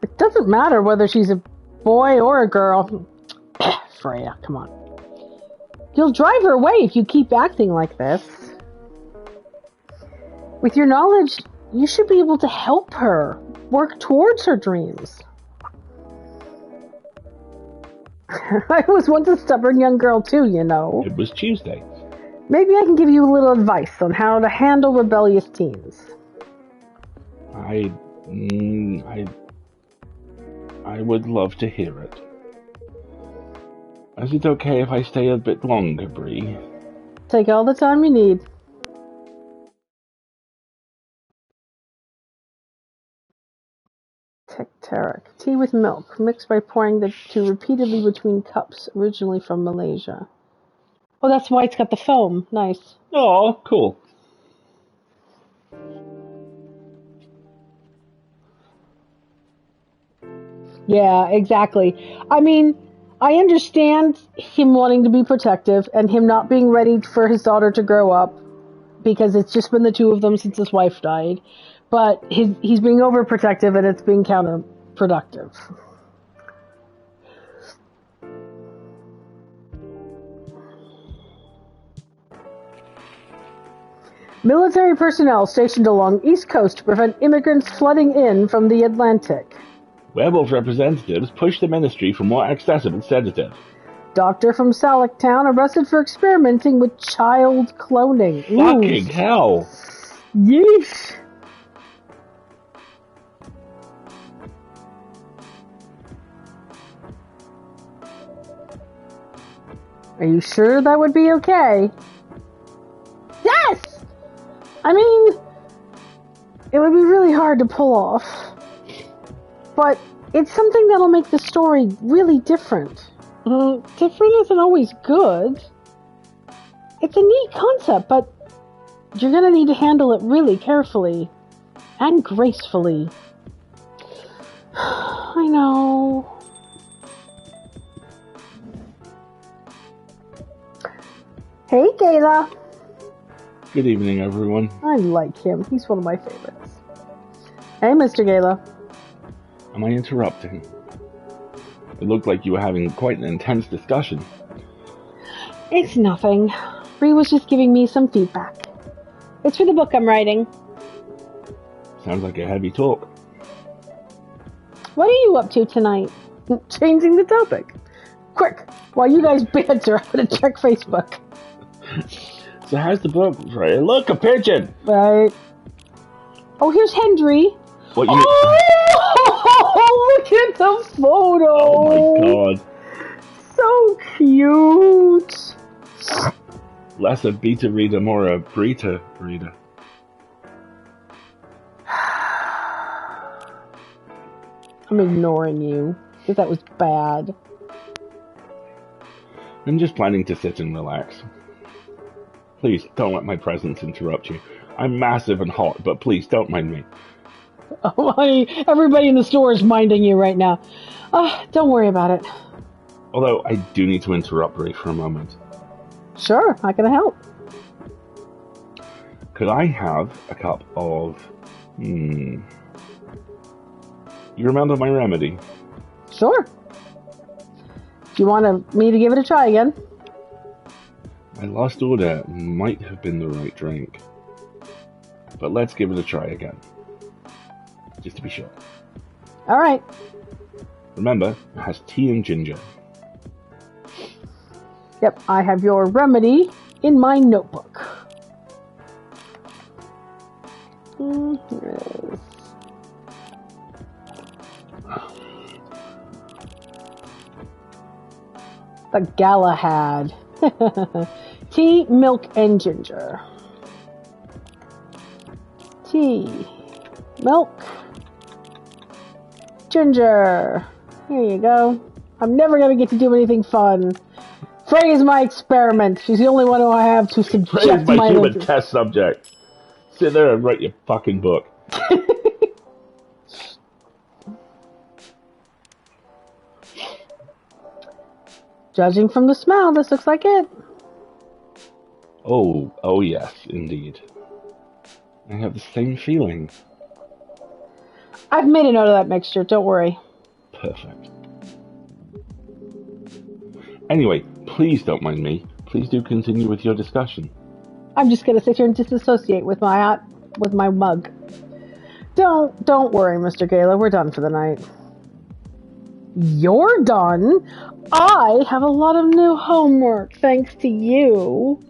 It doesn't matter whether she's a boy or a girl. Freya, come on. You'll drive her away if you keep acting like this. With your knowledge, you should be able to help her work towards her dreams. I was once a stubborn young girl too, you know. It was Tuesday. Maybe I can give you a little advice on how to handle rebellious teens. I would love to hear it. Is it okay if I stay a bit longer, Bree? Take all the time you need. Tecteric. Tea with milk, mixed by pouring the two repeatedly between cups, originally from Malaysia. Oh, that's why it's got the foam. Nice. Oh, cool. Yeah, exactly. I mean, I understand him wanting to be protective and him not being ready for his daughter to grow up because it's just been the two of them since his wife died. But he's being overprotective and it's being counterproductive. Military personnel stationed along East Coast to prevent immigrants flooding in from the Atlantic. Werewolf representatives push the ministry for more accessible sedative. Doctor from Salaktown arrested for experimenting with child cloning. Fucking hell. Yeesh. Are you sure that would be okay? Yes! I mean, it would be really hard to pull off. But it's something that'll make the story really different. Different isn't always good. It's a neat concept, but you're gonna need to handle it really carefully. And gracefully. I know. Hey, Gayla. Good evening, everyone. I like him. He's one of my favorites. Hey, Mr. Gayla. Am I interrupting? It looked like you were having quite an intense discussion. It's nothing. Bree was just giving me some feedback. It's for the book I'm writing. Sounds like a heavy talk. What are you up to tonight? Changing the topic. Quick, while you guys banter, I'm gonna check Facebook. So how's the book? Right? Look, a pigeon! Right. Oh, here's Hendry. What you Oh, look at the photo! Oh my god. So cute! Less a beta reader, more a Brita reader. I'm ignoring you, because that was bad. I'm just planning to sit and relax. Please, don't let my presence interrupt you. I'm massive and hot, but please, don't mind me. Oh, honey, everybody in the store is minding you right now. Don't worry about it. Although, I do need to interrupt Ray for a moment. Sure, how can I help? Could I have a cup of... You remember my remedy? Sure. Do you want me to give it a try again? My last order might have been the right drink. But let's give it a try again. Just to be sure. Alright. Remember, it has tea and ginger. Yep, I have your remedy in my notebook. Here it is. The Galahad. Tea, milk, and ginger. Tea, milk, ginger. Here you go. I'm never going to get to do anything fun. Frey is my experiment. She's the only one who I have to subject Frey is my human interest. test subject. Sit there and write your fucking book. Judging from the smell, this looks like it. Oh yes, indeed. I have the same feeling. I've made a note of that mixture, don't worry. Perfect. Anyway, please don't mind me. Please do continue with your discussion. I'm just gonna sit here and disassociate with my mug. Don't worry, Mr. Gayla, we're done for the night. You're done. I have a lot of new homework, thanks to you.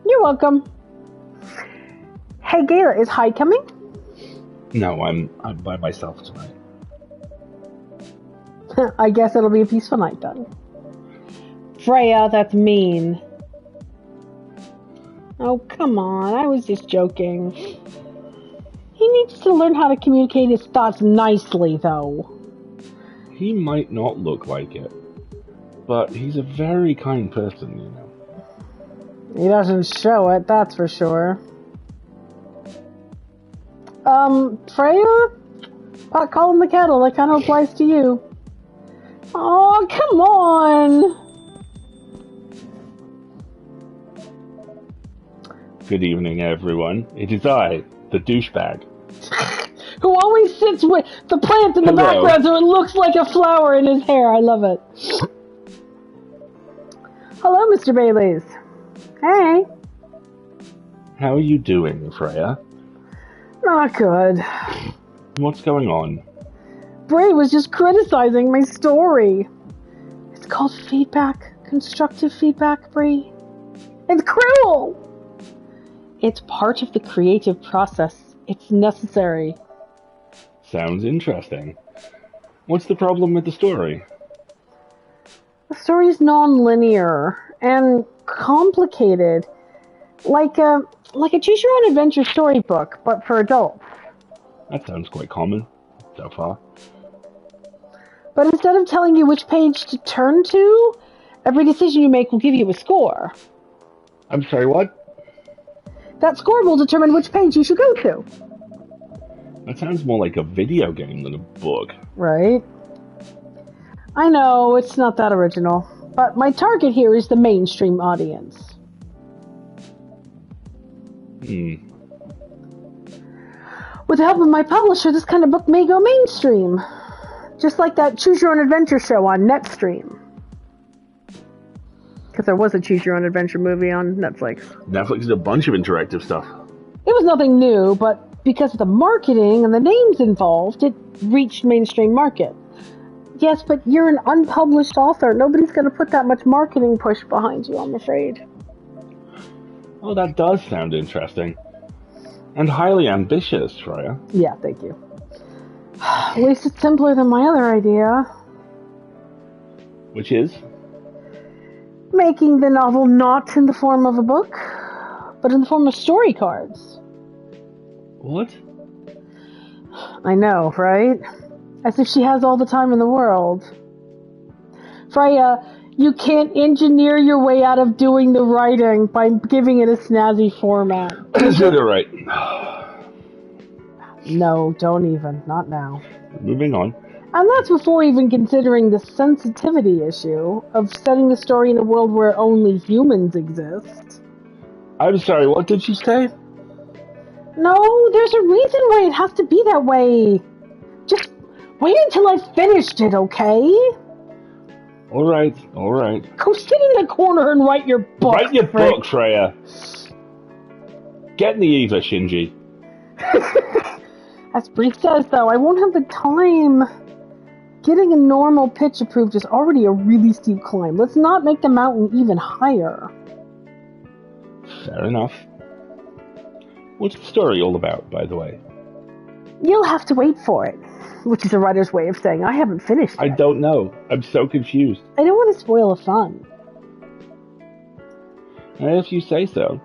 You're welcome. Hey, Gayla, is Hyde coming? No, I'm by myself tonight. I guess it'll be a peaceful night then. Freya, that's mean. Oh, come on. I was just joking. He needs to learn how to communicate his thoughts nicely, though. He might not look like it, but he's a very kind person, you know. He doesn't show it, that's for sure. Freya? Pot calling the kettle, that kind of applies to you. Oh, come on! Good evening, everyone. It is I, the douchebag. Who always sits with the plant in the background so it looks like a flower in his hair. I love it. Hello, Mr. Baileys. Hey. How are you doing, Freya? Not good. What's going on? Bray was just criticizing my story. It's called feedback. Constructive feedback, Bray. It's cruel! It's part of the creative process. It's necessary. Sounds interesting. What's the problem with the story? The story's non-linear and complicated. Like a choose your own adventure storybook, but for adults. That sounds quite common, so far. But instead of telling you which page to turn to, every decision you make will give you a score. I'm sorry, what? That score will determine which page you should go to. That sounds more like a video game than a book. Right? I know, it's not that original. But my target here is the mainstream audience. With the help of my publisher, this kind of book may go mainstream. Just like that Choose Your Own Adventure show on Netstream. Because there was a Choose Your Own Adventure movie on Netflix. Netflix did a bunch of interactive stuff. It was nothing new, but because of the marketing and the names involved, it reached mainstream market. Yes, but you're an unpublished author. Nobody's going to put that much marketing push behind you, I'm afraid. Oh, that does sound interesting. And highly ambitious, Freya. Yeah, thank you. At least it's simpler than my other idea. Which is? Making the novel not in the form of a book, but in the form of story cards. What? I know, right? As if she has all the time in the world. Freya, you can't engineer your way out of doing the writing by giving it a snazzy format. You're right. No, don't even. Not now. Moving on. And that's before even considering the sensitivity issue of setting the story in a world where only humans exist. I'm sorry, what did she say? No, there's a reason why it has to be that way. Just wait until I've finished it, okay? Alright. Go sit in the corner and write your book. Write your book, Freya. Get in the Eva, Shinji. As Bree says, though, I won't have the time. Getting a normal pitch approved is already a really steep climb. Let's not make the mountain even higher. Fair enough. What's the story all about, by the way? You'll have to wait for it. Which is a writer's way of saying I haven't finished yet. I don't know. I'm so confused. I don't want to spoil the fun. If you say so.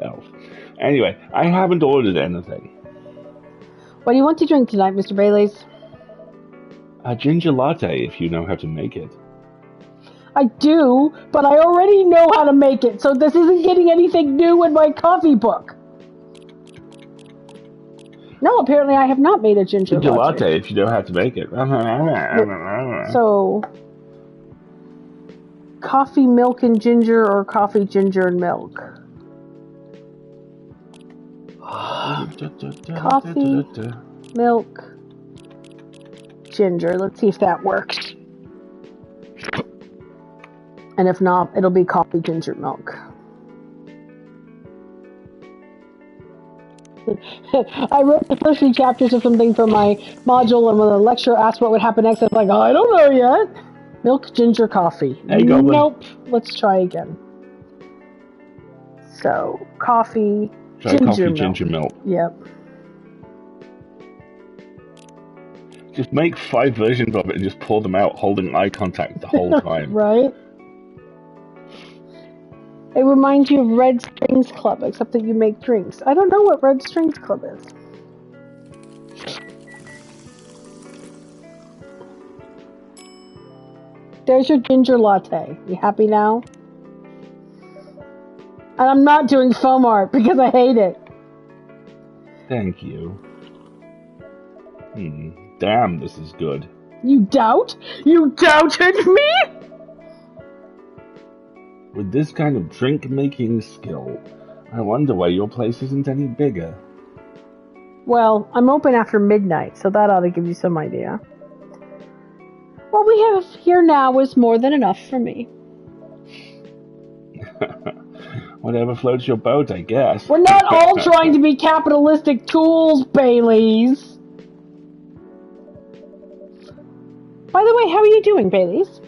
Elf. Anyway, I haven't ordered anything. What do you want to drink tonight, Mr. Baileys? A ginger latte, if you know how to make it. I do, but I already know how to make it, so this isn't getting anything new in my coffee book. No, apparently I have not made a ginger latte. If you know how to make it. So, coffee, milk, and ginger, or coffee, ginger, and milk? Coffee, milk, ginger. Let's see if that works. And if not, it'll be coffee, ginger, milk. I wrote the first 3 chapters of something for my module, and when the lecturer asked what would happen next, I was like, I don't know yet. Milk, ginger, coffee. Hey, Goblin. Nope. Let's try again. So, coffee, ginger milk. Yep. Just make 5 versions of it and just pour them out holding eye contact the whole time. Right? It reminds you of Red Strings Club, except that you make drinks. I don't know what Red Strings Club is. There's your ginger latte. You happy now? And I'm not doing foam art because I hate it. Thank you. Damn, this is good. You doubt? You doubted me? With this kind of drink-making skill, I wonder why your place isn't any bigger. Well, I'm open after midnight, so that ought to give you some idea. What we have here now is more than enough for me. Whatever floats your boat, I guess. We're not all trying to be capitalistic tools, Baileys! By the way, how are you doing, Baileys?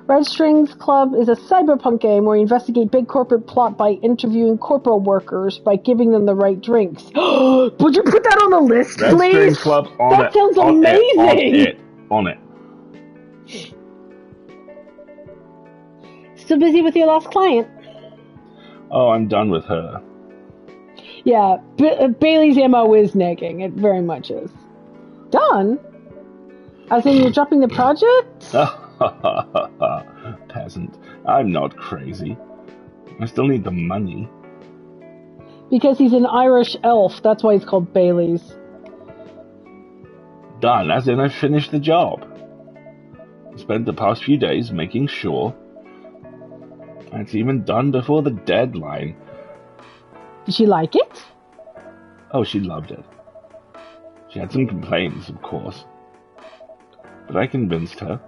Red Strings Club is a cyberpunk game where you investigate big corporate plot by interviewing corporal workers by giving them the right drinks. Would you put that on the list, Red please? Strings Club on that it. Sounds amazing! On it. Still busy with your last client? Oh, I'm done with her. Yeah, Bailey's MO is nagging. It very much is. Done? As in you're dropping the project? Peasant. I'm not crazy. I still need the money. Because he's an Irish elf. That's why he's called Bailey's. Done, as in I finished the job. I spent the past few days making sure it's even done before the deadline. Did she like it? Oh, she loved it. She had some complaints, of course. But I convinced her.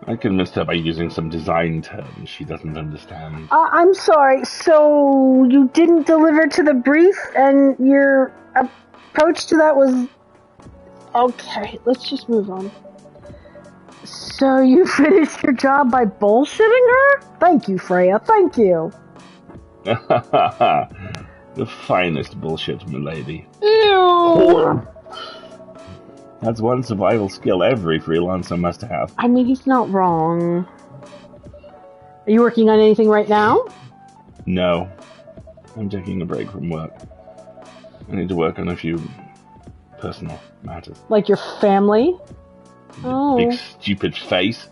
I convinced her by using some design terms she doesn't understand. I'm sorry, so you didn't deliver to the brief and your approach to that was... Okay, let's just move on. So you finished your job by bullshitting her? Thank you, Freya, thank you. The finest bullshit, milady. Ew! That's one survival skill every freelancer must have. I mean, he's not wrong. Are you working on anything right now? No. I'm taking a break from work. I need to work on a few personal matters. Like your family? Your big stupid face.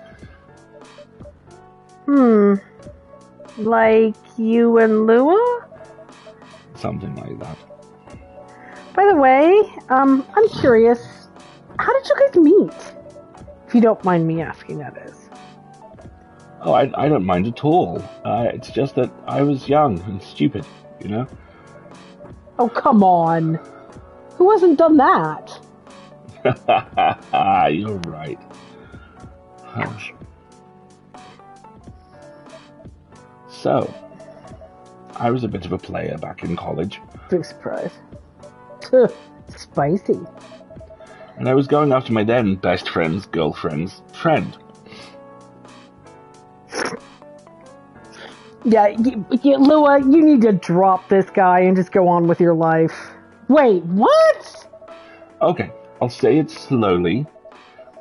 Like you and Lua? Something like that. By the way, I'm curious. How did you guys meet? If you don't mind me asking, that is. Oh, I don't mind at all. It's just that I was young and stupid, you know? Oh, come on. Who hasn't done that? You're right. Hush. So, I was a bit of a player back in college. Big surprise. Spicy. And I was going after my then best friend's girlfriend's friend. Yeah, Lua, you need to drop this guy and just go on with your life. Wait, what? Okay, I'll say it slowly.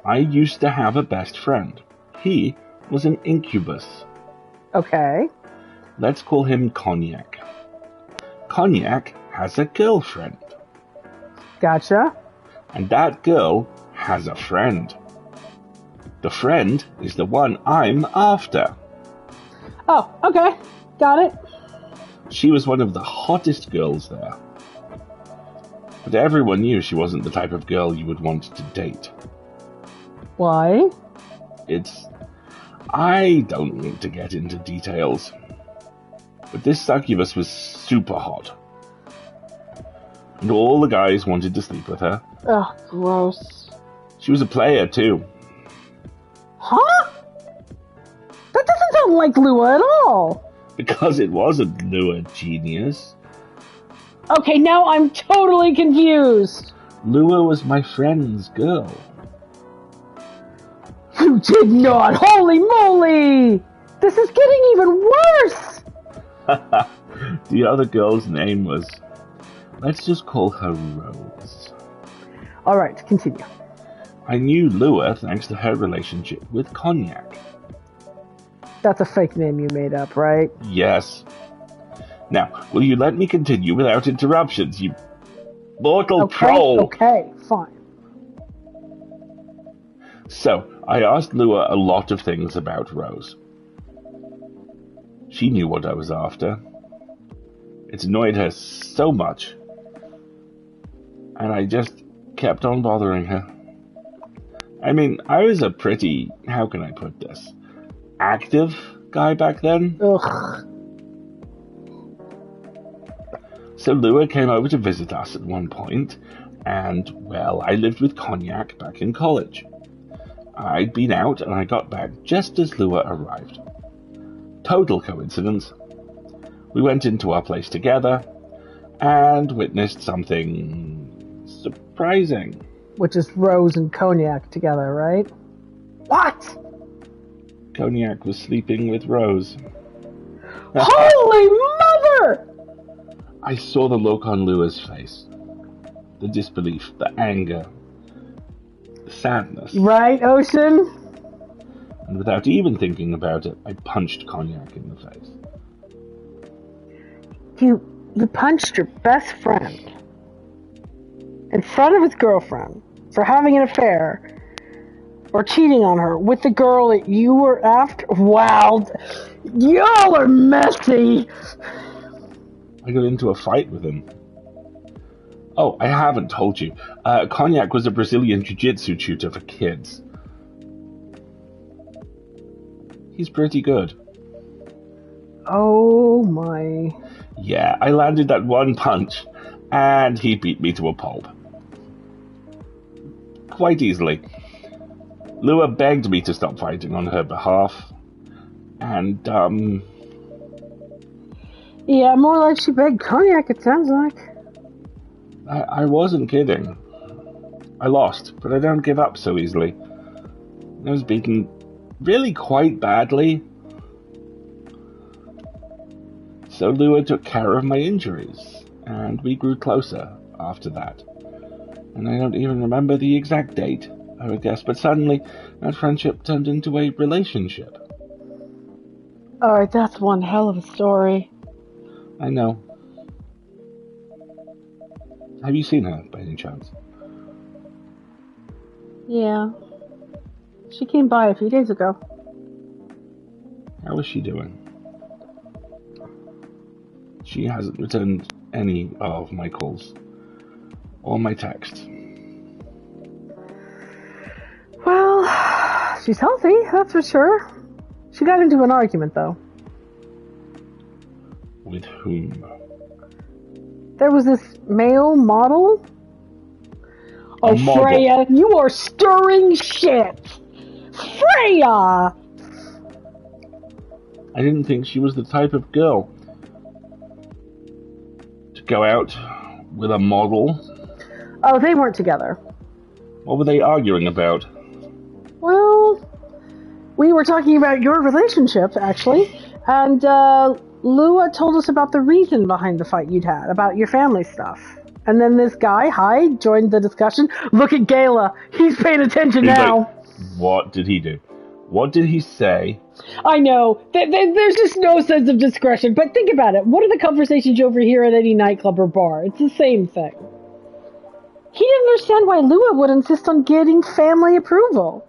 I used to have a best friend. He was an incubus. Okay. Let's call him Cognac. Cognac has a girlfriend. Gotcha. And that girl has a friend. The friend is the one I'm after. Oh, okay. Got it. She was one of the hottest girls there. But everyone knew she wasn't the type of girl you would want to date. Why? I don't need to get into details. But this succubus was super hot. And all the guys wanted to sleep with her. Ugh, gross. She was a player, too. Huh? That doesn't sound like Lua at all. Because it wasn't Lua, genius. Okay, now I'm totally confused. Lua was my friend's girl. You did not! Holy moly! This is getting even worse! The other girl's name was... Let's just call her Rose. Alright, continue. I knew Lua thanks to her relationship with Cognac. That's a fake name you made up, right? Yes. Now, will you let me continue without interruptions, you mortal troll? Okay, fine. So, I asked Lua a lot of things about Rose. She knew what I was after. It annoyed her so much. And I just kept on bothering her. I mean, I was a pretty, how can I put this, active guy back then. Ugh. So Lua came over to visit us at one point, and, well, I lived with Cognac back in college. I'd been out, and I got back just as Lua arrived. Total coincidence. We went into our place together, and witnessed something surprising. Which is Rose and Cognac together, right? What? Cognac was sleeping with Rose. Holy mother! I saw the look on Lua's face. The disbelief, the anger, the sadness. Right, Ocean? And without even thinking about it, I punched Cognac in the face. You punched your best friend in front of his girlfriend for having an affair or cheating on her with the girl that you were after? Wow, y'all are messy. I got into a fight with him. Oh, I haven't told you. Cognac was a Brazilian jiu-jitsu tutor for kids. He's pretty good. Oh my. Yeah, I landed that one punch, and he beat me to a pulp. Quite easily. Lua begged me to stop fighting on her behalf, and, Yeah, more like she begged Cognac, it sounds like. I wasn't kidding. I lost, but I don't give up so easily. I was beaten really quite badly. So Lua took care of my injuries, and we grew closer after that. And I don't even remember the exact date, I would guess, but suddenly that friendship turned into a relationship. Alright, that's one hell of a story. I know. Have you seen her, by any chance? Yeah. She came by a few days ago. How is she doing? She hasn't returned any of my calls or my texts. Well, she's healthy, that's for sure. She got into an argument, though. With whom? There was this male model. Oh, model. Freya, you are stirring shit! Freya! I didn't think she was the type of girl to go out with a model. Oh, they weren't together. What were they arguing about? Well, we were talking about your relationship, actually, and Lua told us about the reason behind the fight you'd had, about your family stuff. And then this guy, Hyde, joined the discussion. Look at Gala. He's paying attention now. Like, what did he do? What did he say? I know. There's just no sense of discretion. But think about it. What are the conversations you overhear at any nightclub or bar? It's the same thing. He didn't understand why Lua would insist on getting family approval.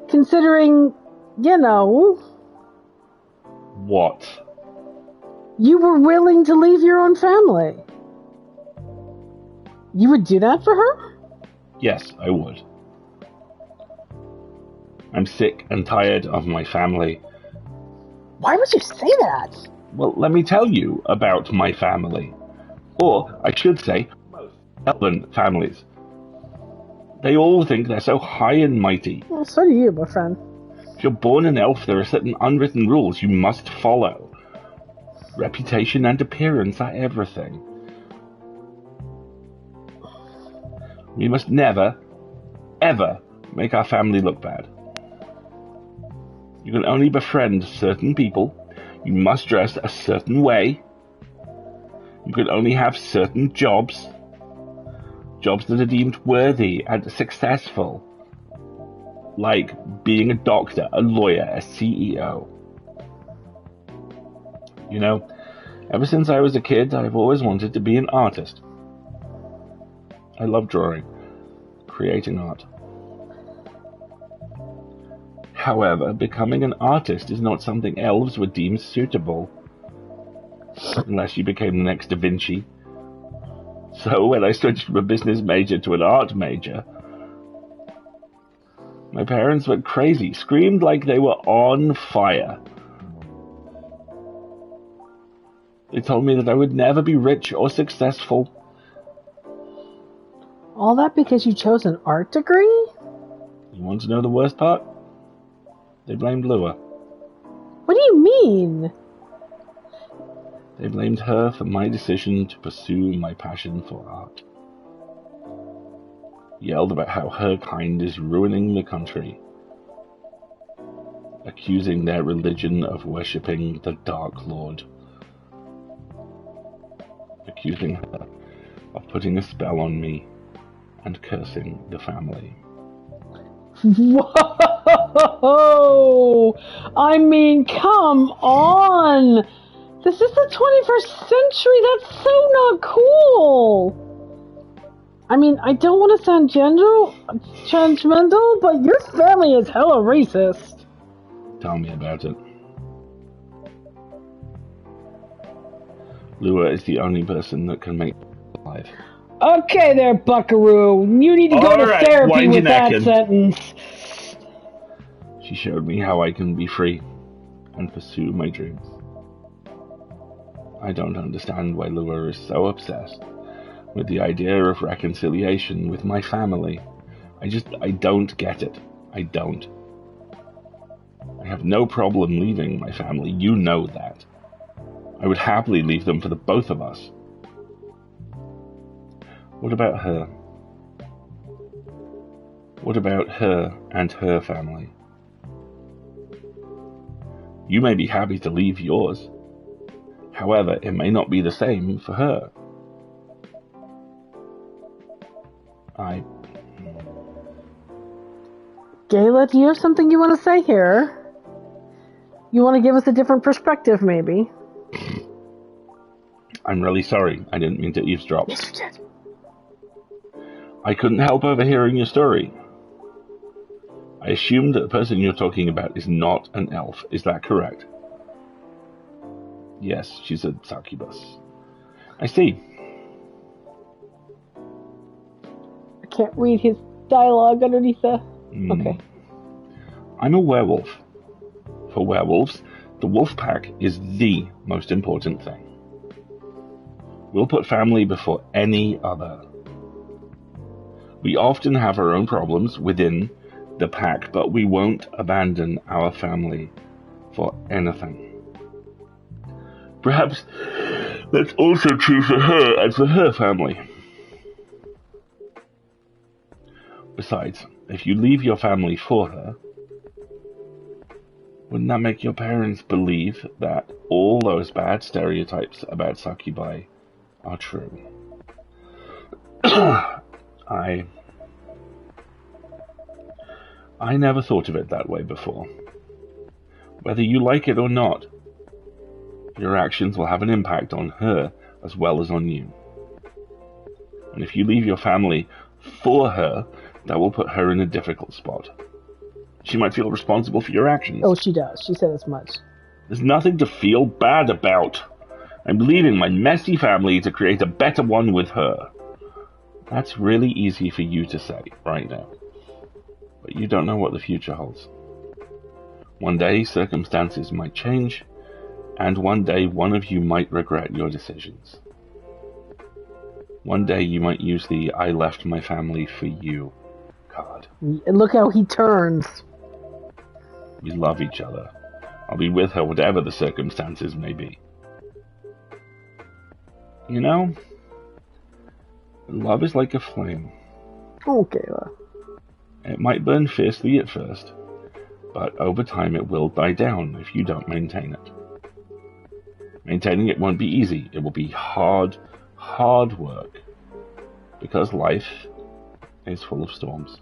Considering, you know... What? You were willing to leave your own family. You would do that for her? Yes, I would. I'm sick and tired of my family. Why would you say that? Well, let me tell you about my family. Or, I should say, most elven families. They all think they're so high and mighty. Well, so do you, my friend. If you're born an elf, there are certain unwritten rules you must follow. Reputation and appearance are everything. We must never, ever make our family look bad. You can only befriend certain people. You must dress a certain way. You can only have certain jobs. Jobs that are deemed worthy and successful. Like being a doctor, a lawyer, a CEO. You know, ever since I was a kid, I've always wanted to be an artist. I love drawing, creating art. However, becoming an artist is not something elves would deem suitable. Unless you became the next Da Vinci. So when I switched from a business major to an art major, my parents went crazy, screamed like they were on fire. They told me that I would never be rich or successful. All that because you chose an art degree? You want to know the worst part? They blamed Lua. What do you mean? They blamed her for my decision to pursue my passion for art. Yelled about how her kind is ruining the country. Accusing their religion of worshipping the Dark Lord. Accusing her of putting a spell on me and cursing the family. Whoa! I mean, come on! This is the 21st century, that's so not cool! I mean, I don't want to sound judgmental, but your family is hella racist. Tell me about it. Lua is the only person that can make me alive. Okay there, buckaroo. You need to go to therapy with that sentence. She showed me how I can be free and pursue my dreams. I don't understand why Lua is so obsessed with the idea of reconciliation with my family. I don't get it. I don't. I have no problem leaving my family. You know that. I would happily leave them for the both of us. What about her? What about her and her family? You may be happy to leave yours. However, it may not be the same for her. Gayla, do you have something you want to say here? You want to give us a different perspective, maybe? I'm really sorry. I didn't mean to eavesdrop. Yes, you did. I couldn't help overhearing your story. I assume that the person you're talking about is not an elf. Is that correct? Yes, she's a succubus. I see. I can't read his dialogue underneath the... Okay. I'm a werewolf. For werewolves, the wolf pack is the most important thing. We'll put family before any other. We often have our own problems within the pack, but we won't abandon our family for anything. Perhaps that's also true for her and for her family. Besides, if you leave your family for her, wouldn't that make your parents believe that all those bad stereotypes about succubi are true? I never thought of it that way before. Whether you like it or not, your actions will have an impact on her as well as on you. And if you leave your family for her, that will put her in a difficult spot. She might feel responsible for your actions. Oh, she does. She said as much. There's nothing to feel bad about. I'm leaving my messy family to create a better one with her. That's really easy for you to say right now. But you don't know what the future holds. One day, circumstances might change, and one day one of you might regret your decisions. One day you might use the "I left my family for you" card. And look how he turns. We love each other. I'll be with her whatever the circumstances may be. You know, love is like a flame. Okay, well. It might burn fiercely at first, but over time it will die down if you don't maintain it. Maintaining it won't be easy. It will be hard work, because life is full of storms.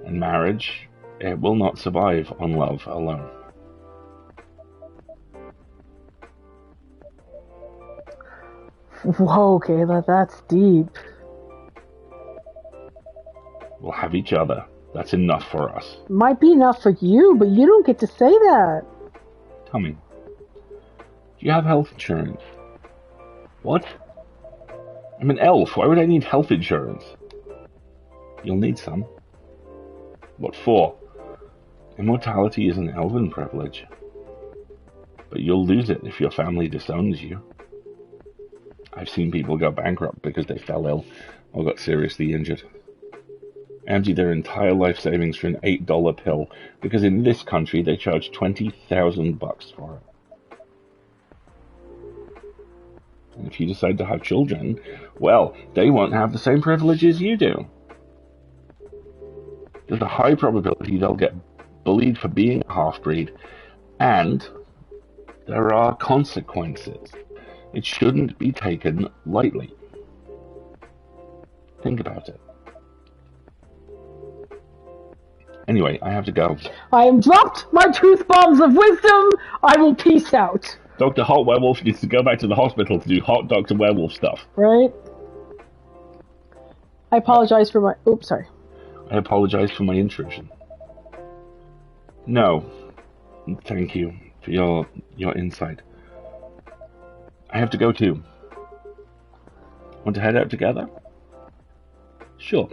And marriage, it will not survive on love alone. Whoa, Kayla, that's deep. We'll have each other. That's enough for us. Might be enough for you, but you don't get to say that. Tell me, do you have health insurance? What? I'm an elf. Why would I need health insurance? You'll need some. What for? Immortality is an elven privilege. But you'll lose it if your family disowns you. I've seen people go bankrupt because they fell ill or got seriously injured. Emptied their entire life savings for an $8 pill because in this country they charge $20,000 for it. And if you decide to have children, well, they won't have the same privileges you do. There's a high probability they'll get bullied for being a half-breed, and there are consequences. It shouldn't be taken lightly. Think about it. Anyway, I have to go. I am dropped my truth bombs of wisdom. I will peace out. Dr. Hot Werewolf needs to go back to the hospital to do hot Dr. Werewolf stuff. Right? I apologize for my... Oops, sorry. I apologize for my intrusion. No. Thank you for your insight. I have to go too. Want to head out together? Sure.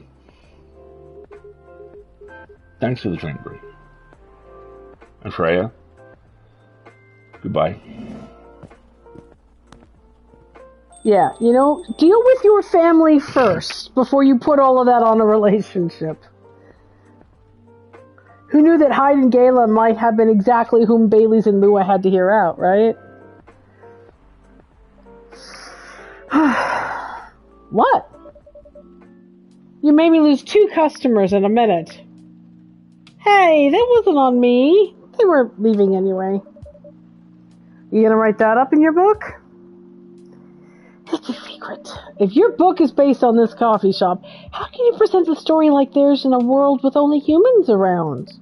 Thanks for the drink, Brie. And Freya, goodbye. Yeah, you know, deal with your family first before you put all of that on a relationship. Who knew that Hyde and Gala might have been exactly whom Bailey's and Lua had to hear out, right? What? You made me lose 2 customers in a minute. Hey, that wasn't on me. They weren't leaving anyway. You gonna write that up in your book? It's a secret. If your book is based on this coffee shop, how can you present a story like theirs in a world with only humans around?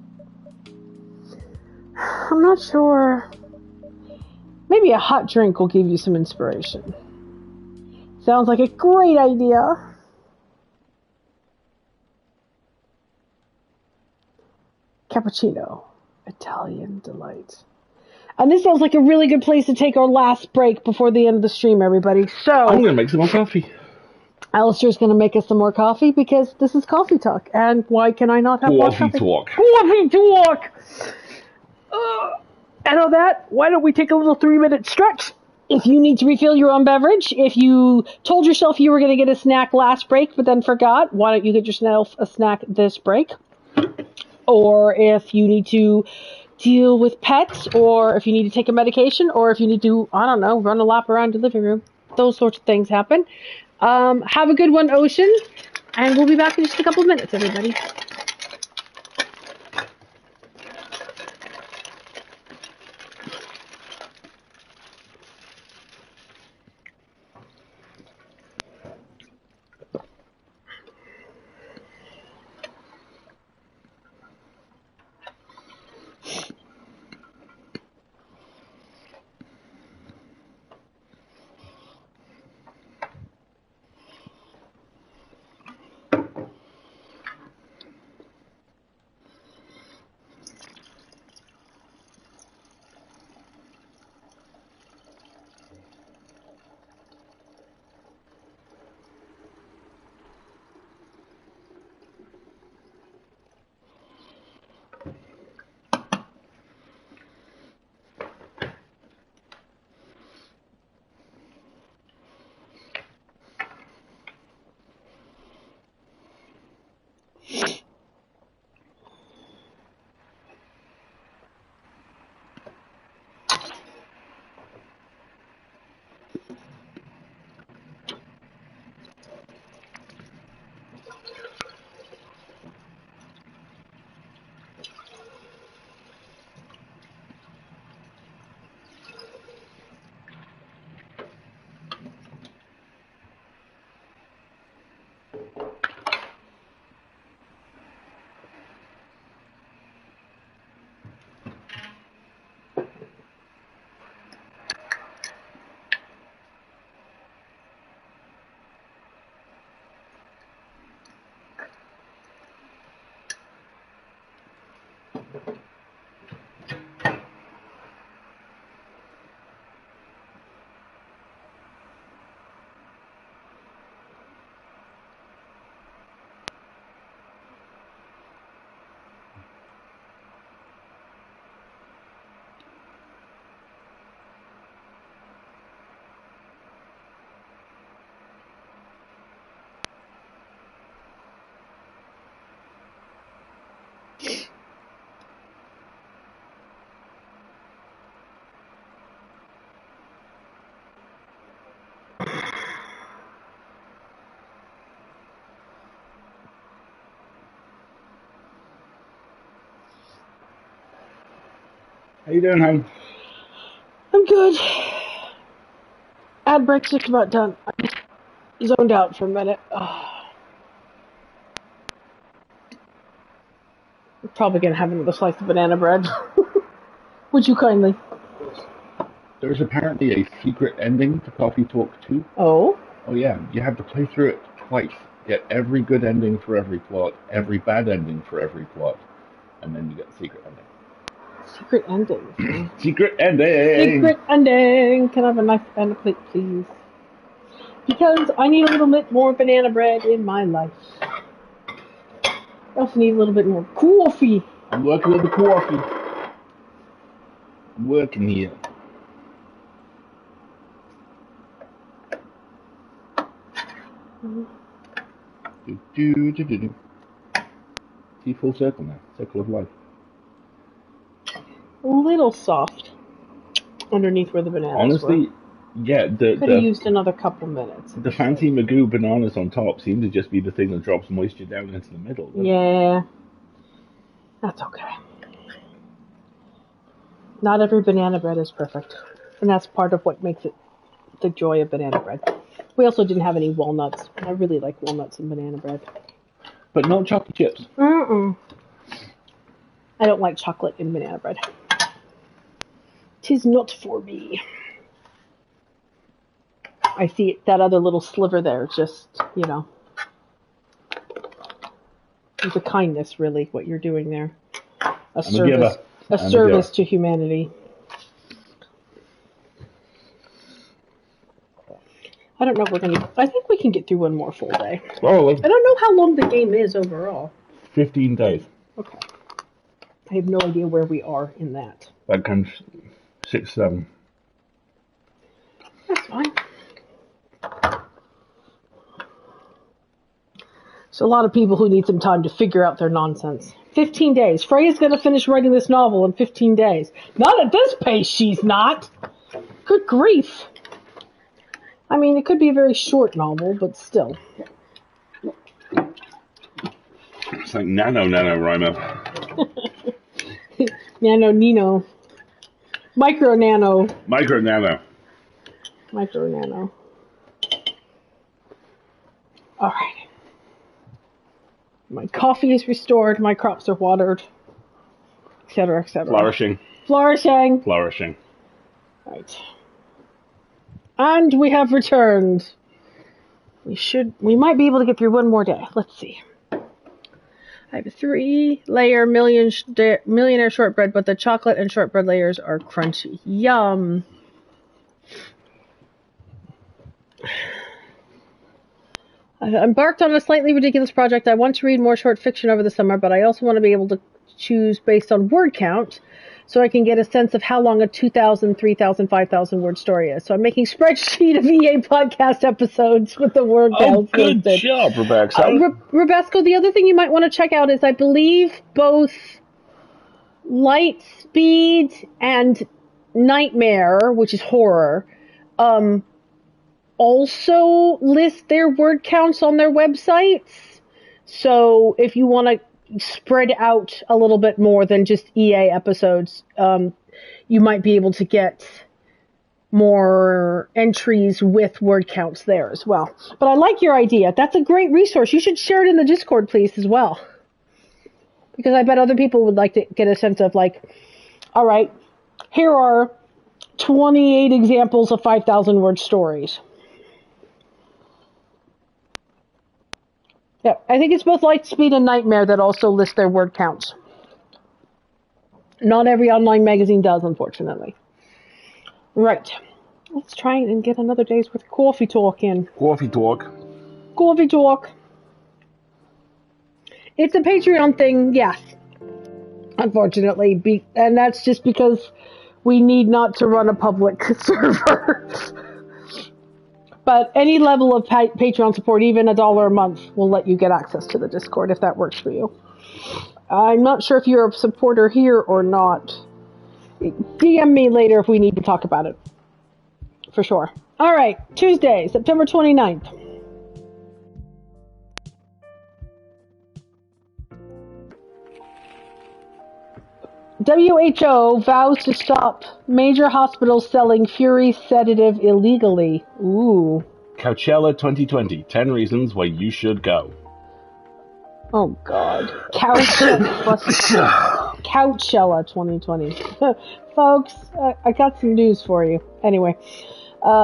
I'm not sure. Maybe a hot drink will give you some inspiration. Sounds like a great idea. Cappuccino. Italian delight. And this sounds like a really good place to take our last break before the end of the stream, everybody. So I'm going to make some more coffee. Alistair's going to make us some more coffee because this is Coffee Talk. And why can I not have more coffee? Coffee Talk! And on that, why don't we take a little 3-minute stretch? If you need to refill your own beverage, if you told yourself you were going to get a snack last break but then forgot, why don't you get yourself a snack this break? Or if you need to deal with pets, or if you need to take a medication, or if you need to, I don't know, run a lap around your living room. Those sorts of things happen. Have a good one, Ocean, and we'll be back in just a couple of minutes, everybody. How you doing, hon? I'm good. Ad break's just about done. I zoned out for a minute. I'm probably gonna have another slice of banana bread. Would you kindly? There's apparently a secret ending to Coffee Talk 2. Oh? Oh yeah, you have to play through it twice. Get every good ending for every plot, every bad ending for every plot, and then you get the secret ending. Secret ending. Secret ending! Secret ending! Can I have a nice banana plate, please? Because I need a little bit more banana bread in my life. I also need a little bit more coffee. I'm working with the coffee. I'm working here. Do. See, full circle now. Circle of life. A little soft underneath where the bananas Honestly, were. Yeah, could have used another couple minutes. The fancy Magoo bananas on top seem to just be the thing that drops moisture down into the middle. Yeah, that's okay. Not every banana bread is perfect, and that's part of what makes it the joy of banana bread. We also didn't have any walnuts. I really like walnuts in banana bread. But no chocolate chips. I don't like chocolate in banana bread. 'Tis not for me. I see that other little sliver there, just, it's a kindness, really, what you're doing there. A service to humanity. I don't know if I think we can get through one more full day. Oh, I don't know how long the game is overall. 15 days. Okay. I have no idea where we are in that. That comes 6, 7. That's fine. So a lot of people who need some time to figure out their nonsense. 15 days. Freya's going to finish writing this novel in 15 days. Not at this pace, she's not. Good grief. I mean, it could be a very short novel, but still. It's like NaNoWriMo. Nino. Micro Nano. All right. My coffee is restored. My crops are watered. Etc., etc. Flourishing. Right. And we have returned. We might be able to get through one more day. Let's see. I have a 3-layer millionaire shortbread, but the chocolate and shortbread layers are crunchy. Yum. I've embarked on a slightly ridiculous project. I want to read more short fiction over the summer, but I also want to be able to choose based on word count, so I can get a sense of how long a 2,000, 3,000, 5,000 word story is. So I'm making spreadsheet of EA podcast episodes with the word count. Oh, good job, Rebecca. Rebecca, the other thing you might want to check out is I believe both Lightspeed and Nightmare, which is horror, also list their word counts on their websites. So if you want to spread out a little bit more than just EA episodes, you might be able to get more entries with word counts there as well. But I like your idea. That's a great resource. You should share it in the Discord, please, as well. Because I bet other people would like to get a sense of, like, all right, here are 28 examples of 5,000 word stories. Yeah, I think it's both Lightspeed and Nightmare that also list their word counts. Not every online magazine does, unfortunately. Right. Let's try and get another day's worth of coffee talk in. Coffee talk. It's a Patreon thing, yes. Unfortunately. And that's just because we need not to run a public server. But any level of Patreon support, even $1 a month, will let you get access to the Discord if that works for you. I'm not sure if you're a supporter here or not. DM me later if we need to talk about it. For sure. All right, Tuesday, September 29th. WHO vows to stop major hospitals selling Fury sedative illegally. Ooh. Coachella 2020. 10 reasons why you should go. Oh, God. Coachella 2020. Folks, I got some news for you. Anyway,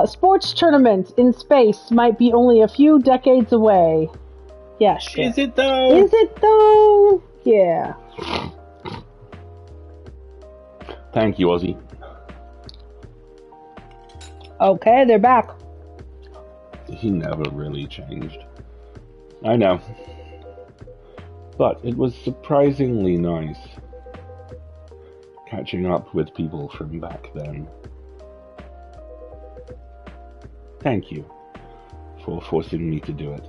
sports tournaments in space might be only a few decades away. Yeah, sure. Is it though? Is it though? Yeah. Thank you, Ozzy. Okay, they're back. He never really changed. I know. But it was surprisingly nice catching up with people from back then. Thank you for forcing me to do it.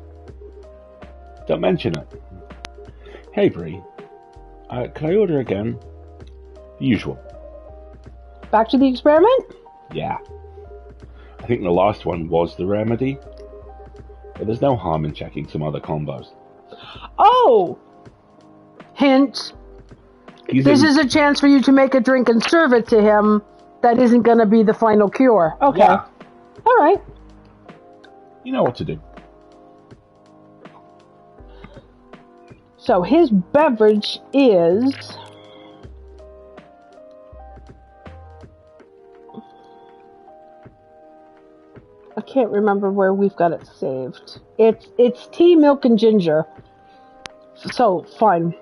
Don't mention it. Hey, Bree. Can I order again? The usual. Back to the experiment? Yeah. I think the last one was the remedy. But there's no harm in checking some other combos. Oh! Hint. This is a chance for you to make a drink and serve it to him. That isn't going to be the final cure. Okay. Yeah. All right. You know what to do. So his beverage is... I can't remember where we've got it saved. It's tea, milk, and ginger. So, fine.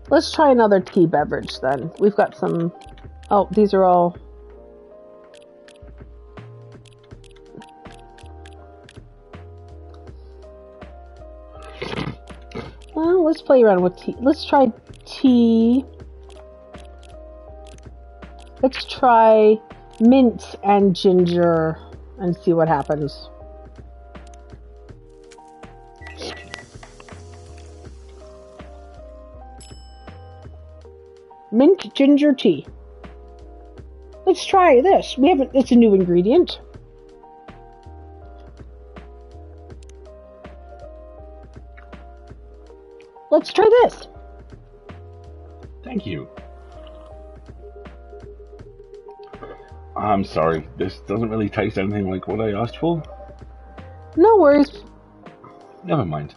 Let's try another tea beverage then. We've got some... Oh, these are all... Well, let's play around with tea. Let's try tea. Let's try mint and ginger and see what happens. Mint ginger tea. Let's try this. It's a new ingredient. Let's try this. Thank you. I'm sorry, this doesn't really taste anything like what I asked for. No worries. Never mind.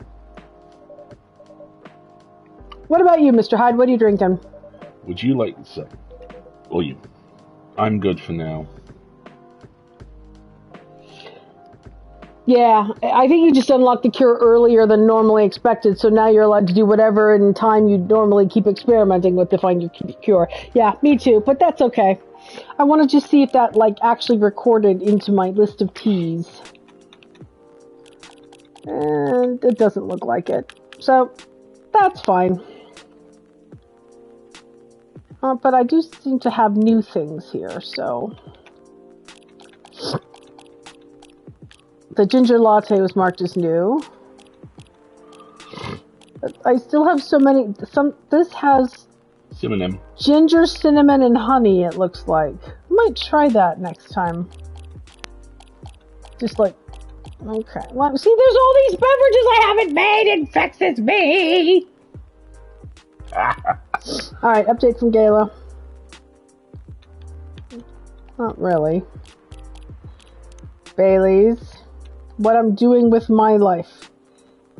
What about you, Mr. Hyde? What are you drinking? Would you like some? Or you? I'm good for now. Yeah, I think you just unlocked the cure earlier than normally expected, so now you're allowed to do whatever in time you normally keep experimenting with to find your cure. Yeah, me too, but that's okay. I want to just see if that, actually recorded into my list of teas. And it doesn't look like it. So, that's fine. But I do seem to have new things here, so... The ginger latte was marked as new. But I still have so many... This has... Cinnamon. Ginger, cinnamon, and honey, it looks like. I might try that next time. Just okay. Well, see, there's all these beverages I haven't made. It vexes me. Alright, update from Gala. Not really. Bailey's. What I'm doing with my life.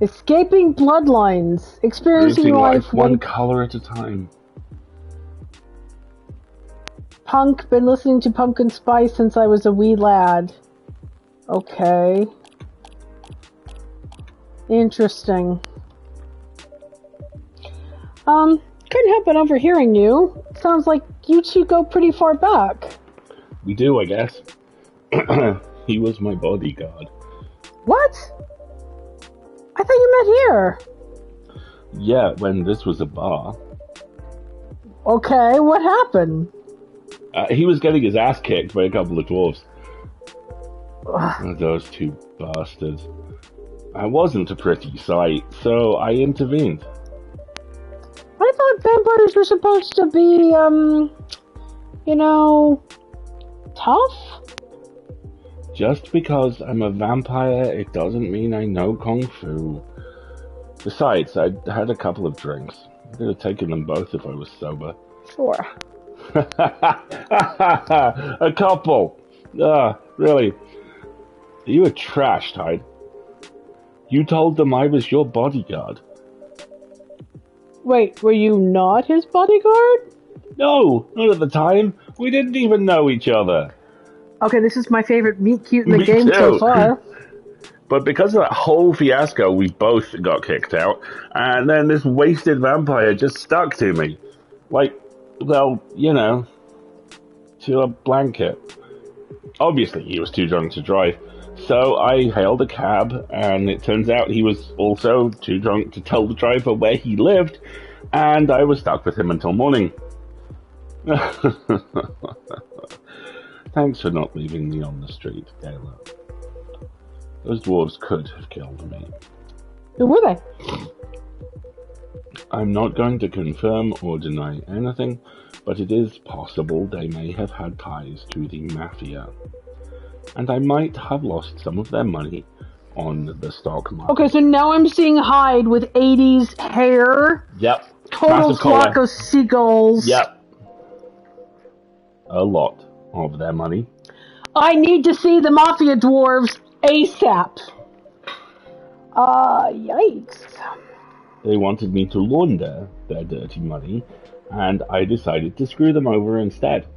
Escaping bloodlines. Experiencing life one color at a time. Punk. Been listening to Pumpkin Spice since I was a wee lad. Okay. Interesting. Couldn't help but overhearing you. Sounds like you two go pretty far back. We do, I guess. He was my bodyguard. What? I thought you met here. Yeah, when this was a bar. Okay, what happened? He was getting his ass kicked by a couple of dwarves. Those two bastards. I wasn't a pretty sight, so I intervened. I thought vampires were supposed to be, tough? Just because I'm a vampire, it doesn't mean I know Kung Fu. Besides, I'd had a couple of drinks. I could have taken them both if I was sober. Sure. A couple! Really? You were trashed, Hyde. You told them I was your bodyguard. Wait, were you not his bodyguard? No, not at the time. We didn't even know each other. Okay, this is my favorite meet cute in the game so far. But because of that whole fiasco, we both got kicked out, and then this wasted vampire just stuck to me. Like, well, you know, to a blanket. Obviously, he was too drunk to drive, so I hailed a cab, and it turns out he was also too drunk to tell the driver where he lived, and I was stuck with him until morning. Thanks for not leaving me on the street, Gayla. Those dwarves could have killed me. Who were they? I'm not going to confirm or deny anything, but it is possible they may have had ties to the Mafia. And I might have lost some of their money on the stock market. Okay, so now I'm seeing Hyde with 80s hair. Yep. Total Massive flock collar. of seagulls. Yep. A lot of their money. I need to see the Mafia dwarves ASAP. Yikes. They wanted me to launder their dirty money, and I decided to screw them over instead.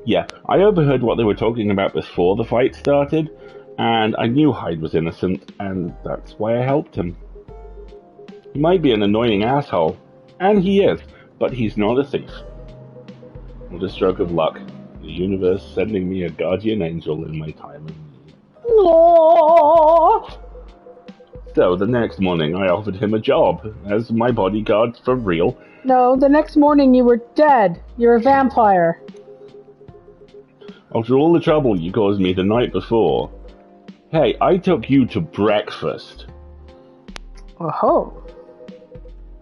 Yeah, I overheard what they were talking about before the fight started, and I knew Hyde was innocent, and that's why I helped him. He might be an annoying asshole, and he is, but he's not a thief. What a stroke of luck. The universe sending me a guardian angel in my time of need. Aww. So the next morning I offered him a job as my bodyguard for real. No, the next morning you were dead. You're a vampire. After all the trouble you caused me the night before. Hey, I took you to breakfast. Oh.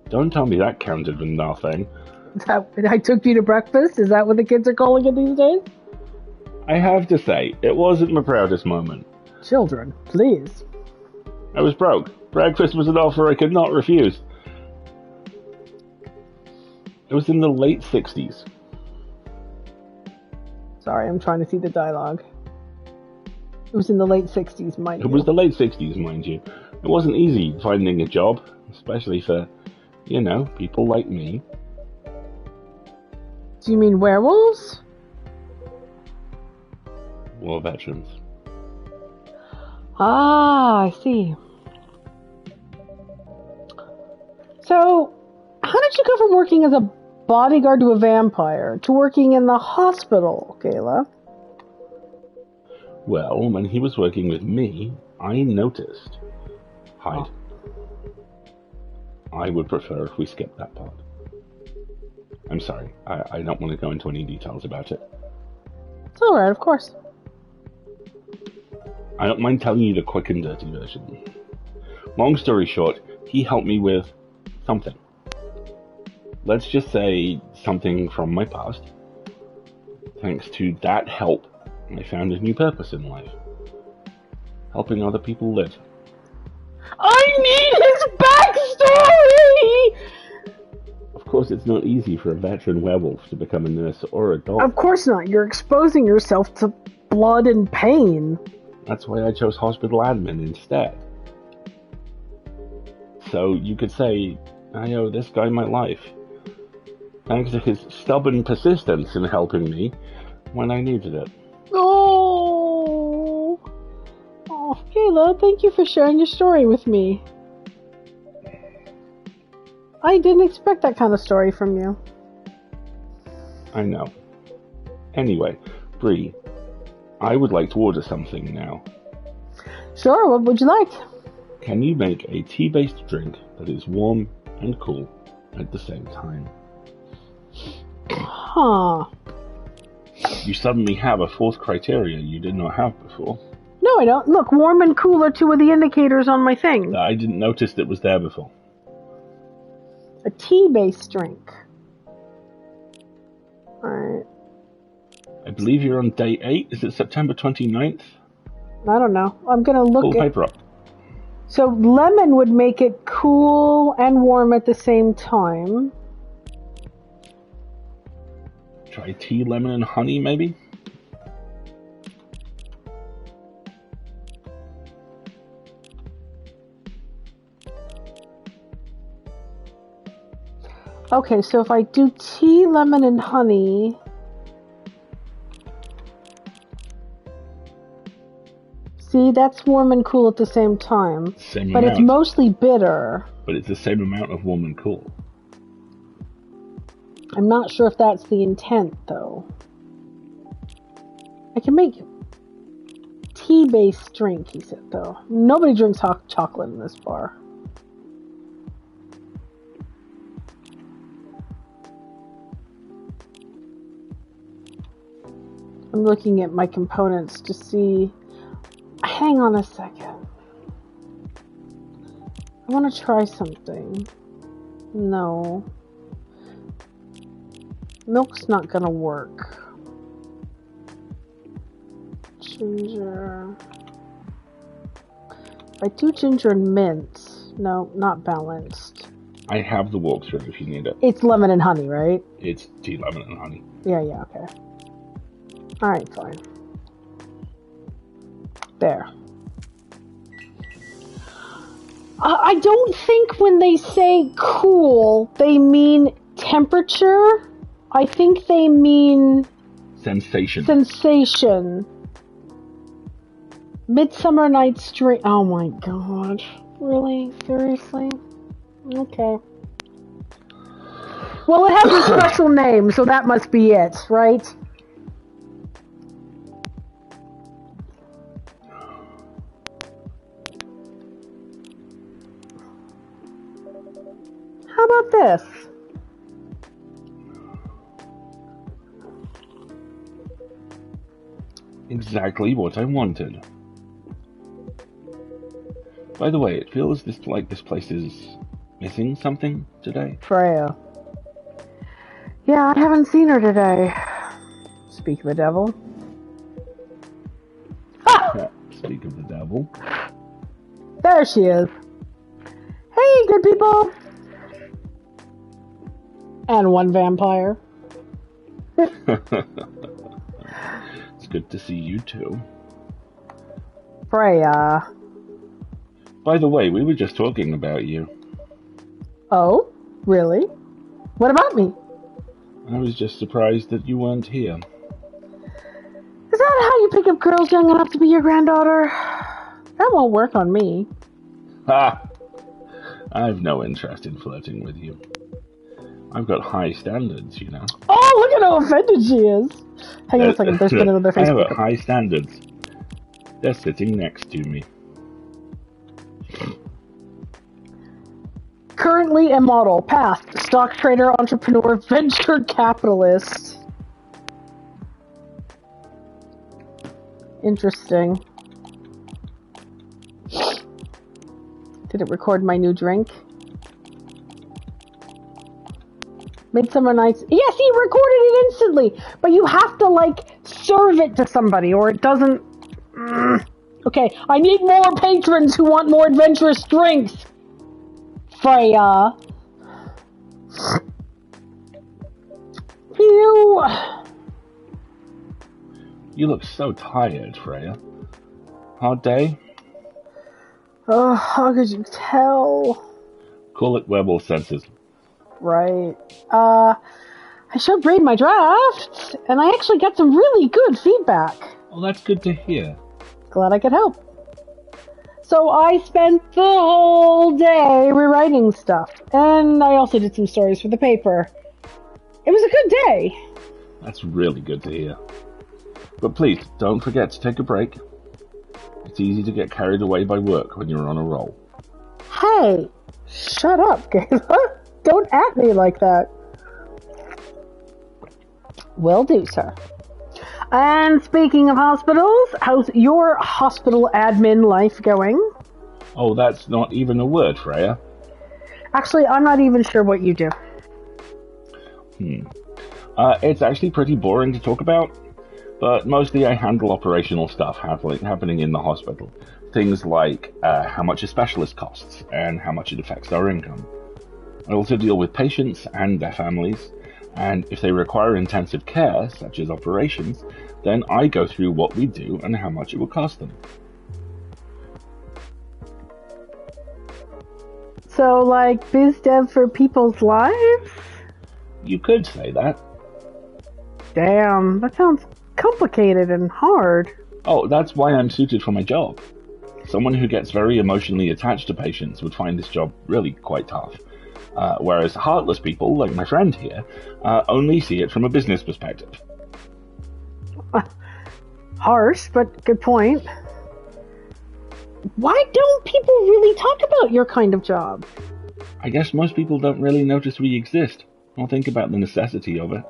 Don't tell me that counted for nothing. I took you to breakfast? Is that what the kids are calling it these days? I have to say, it wasn't my proudest moment. Children, please. I was broke. Breakfast was an offer I could not refuse. It was in the late 60s. Sorry, I'm trying to see the dialogue. It was in the late 60s, mind you. It was the late 60s, mind you. It wasn't easy finding a job, especially for, you know, people like me. Do you mean werewolves? War veterans. Ah, I see. So, how did you go from working as a bodyguard to a vampire to working in the hospital, Gayla? Well, when he was working with me, I noticed. Hyde. Oh. I would prefer if we skip that part. I'm sorry. I don't want to go into any details about it. It's alright, of course. I don't mind telling you the quick and dirty version. Long story short, he helped me with something. Let's just say something from my past. Thanks to that help, I found a new purpose in life. Helping other people live. I need his backstory! Of course, it's not easy for a veteran werewolf to become a nurse or a doctor. Of course not. You're exposing yourself to blood and pain. That's why I chose hospital admin instead. So you could say, I owe this guy my life. Thanks to his stubborn persistence in helping me when I needed it. Oh, Gayla, thank you for sharing your story with me. I didn't expect that kind of story from you. I know. Anyway, Bree, I would like to order something now. Sure, what would you like? Can you make a tea-based drink that is warm and cool at the same time? Huh. You suddenly have a fourth criteria you did not have before. No, I don't. Look, warm and cool are two of the indicators on my thing. I didn't notice it was there before. A tea-based drink. Alright. I believe you're on day 8. Is it September 29th? I don't know. I'm going to look Pull paper up. So lemon would make it cool and warm at the same time. Try tea, lemon, and honey, maybe? Okay, so if I do tea, lemon, and honey... See, that's warm and cool at the same time. Same but amount. It's mostly bitter. But it's the same amount of warm and cool. I'm not sure if that's the intent, though. I can make tea-based drink, he said, though. Nobody drinks hot chocolate in this bar. I'm looking at my components to see... Hang on a second. I want to try something. No. Milk's not gonna work. Ginger. If I do ginger and mint, no, not balanced. I have the walkthrough if you need it. It's lemon and honey, right? It's tea, lemon, and honey. Yeah, okay. Alright, fine. There. I don't think when they say cool, they mean temperature. I think they mean... Sensation. Sensation. Midsummer Night's Dream... Oh my god. Really? Seriously? Okay. Well, it has a special name, so that must be it, right? How about this? Exactly what I wanted. By the way, it feels like this place is missing something today. Freya. Yeah, I haven't seen her today. Speak of the devil. Ha! Speak of the devil. There she is. Hey, good people! And one vampire. It's good to see you too. Freya. By the way, we were just talking about you. Oh? Really? What about me? I was just surprised that you weren't here. Is that how you pick up girls young enough to be your granddaughter? That won't work on me. Ha! I've no interest in flirting with you. I've got high standards, you know. Oh, look at how offended she is. Hang on a second, there's been another I have Facebook. high standards. They're sitting next to me. Currently a model, past stock trader, entrepreneur, venture capitalist. Interesting. Did it record my new drink? Midsummer Night's... Yes, he recorded it instantly! But you have to, like, serve it to somebody, or it doesn't... Okay, I need more patrons who want more adventurous drinks! Freya. Phew. You look so tired, Freya. Hard day? Oh, how could you tell? Call it werewolf senses. Right. I showed Braid my drafts, and I actually got some really good feedback. Well, that's good to hear. Glad I could help. So I spent the whole day rewriting stuff, and I also did some stories for the paper. It was a good day. That's really good to hear. But please, don't forget to take a break. It's easy to get carried away by work when you're on a roll. Hey, shut up, Gayla. Don't at me like that. Will do, sir. And speaking of hospitals, how's your hospital admin life going? Oh, that's not even a word, Freya. Actually, I'm not even sure what you do. It's actually pretty boring to talk about. But mostly I handle operational stuff happening in the hospital. Things like how much a specialist costs and how much it affects our income. I also deal with patients and their families, and if they require intensive care, such as operations, then I go through what we do and how much it will cost them. So, like, biz dev for people's lives? You could say that. Damn, that sounds complicated and hard. Oh, that's why I'm suited for my job. Someone who gets very emotionally attached to patients would find this job really quite tough. Whereas heartless people, like my friend here, only see it from a business perspective. Harsh, but good point. Why don't people really talk about your kind of job? I guess most people don't really notice we exist, or think about the necessity of it.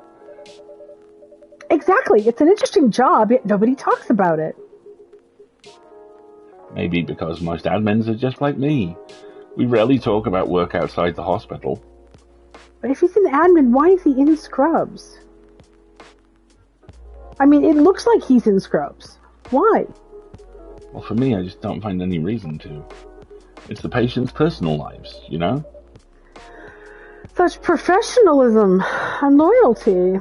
Exactly, it's an interesting job, yet nobody talks about it. Maybe because most admins are just like me. We rarely talk about work outside the hospital. But if he's an admin, why is he in scrubs? I mean, it looks like he's in scrubs. Why? Well, for me, I just don't find any reason to. It's the patient's personal lives, you know? Such professionalism and loyalty.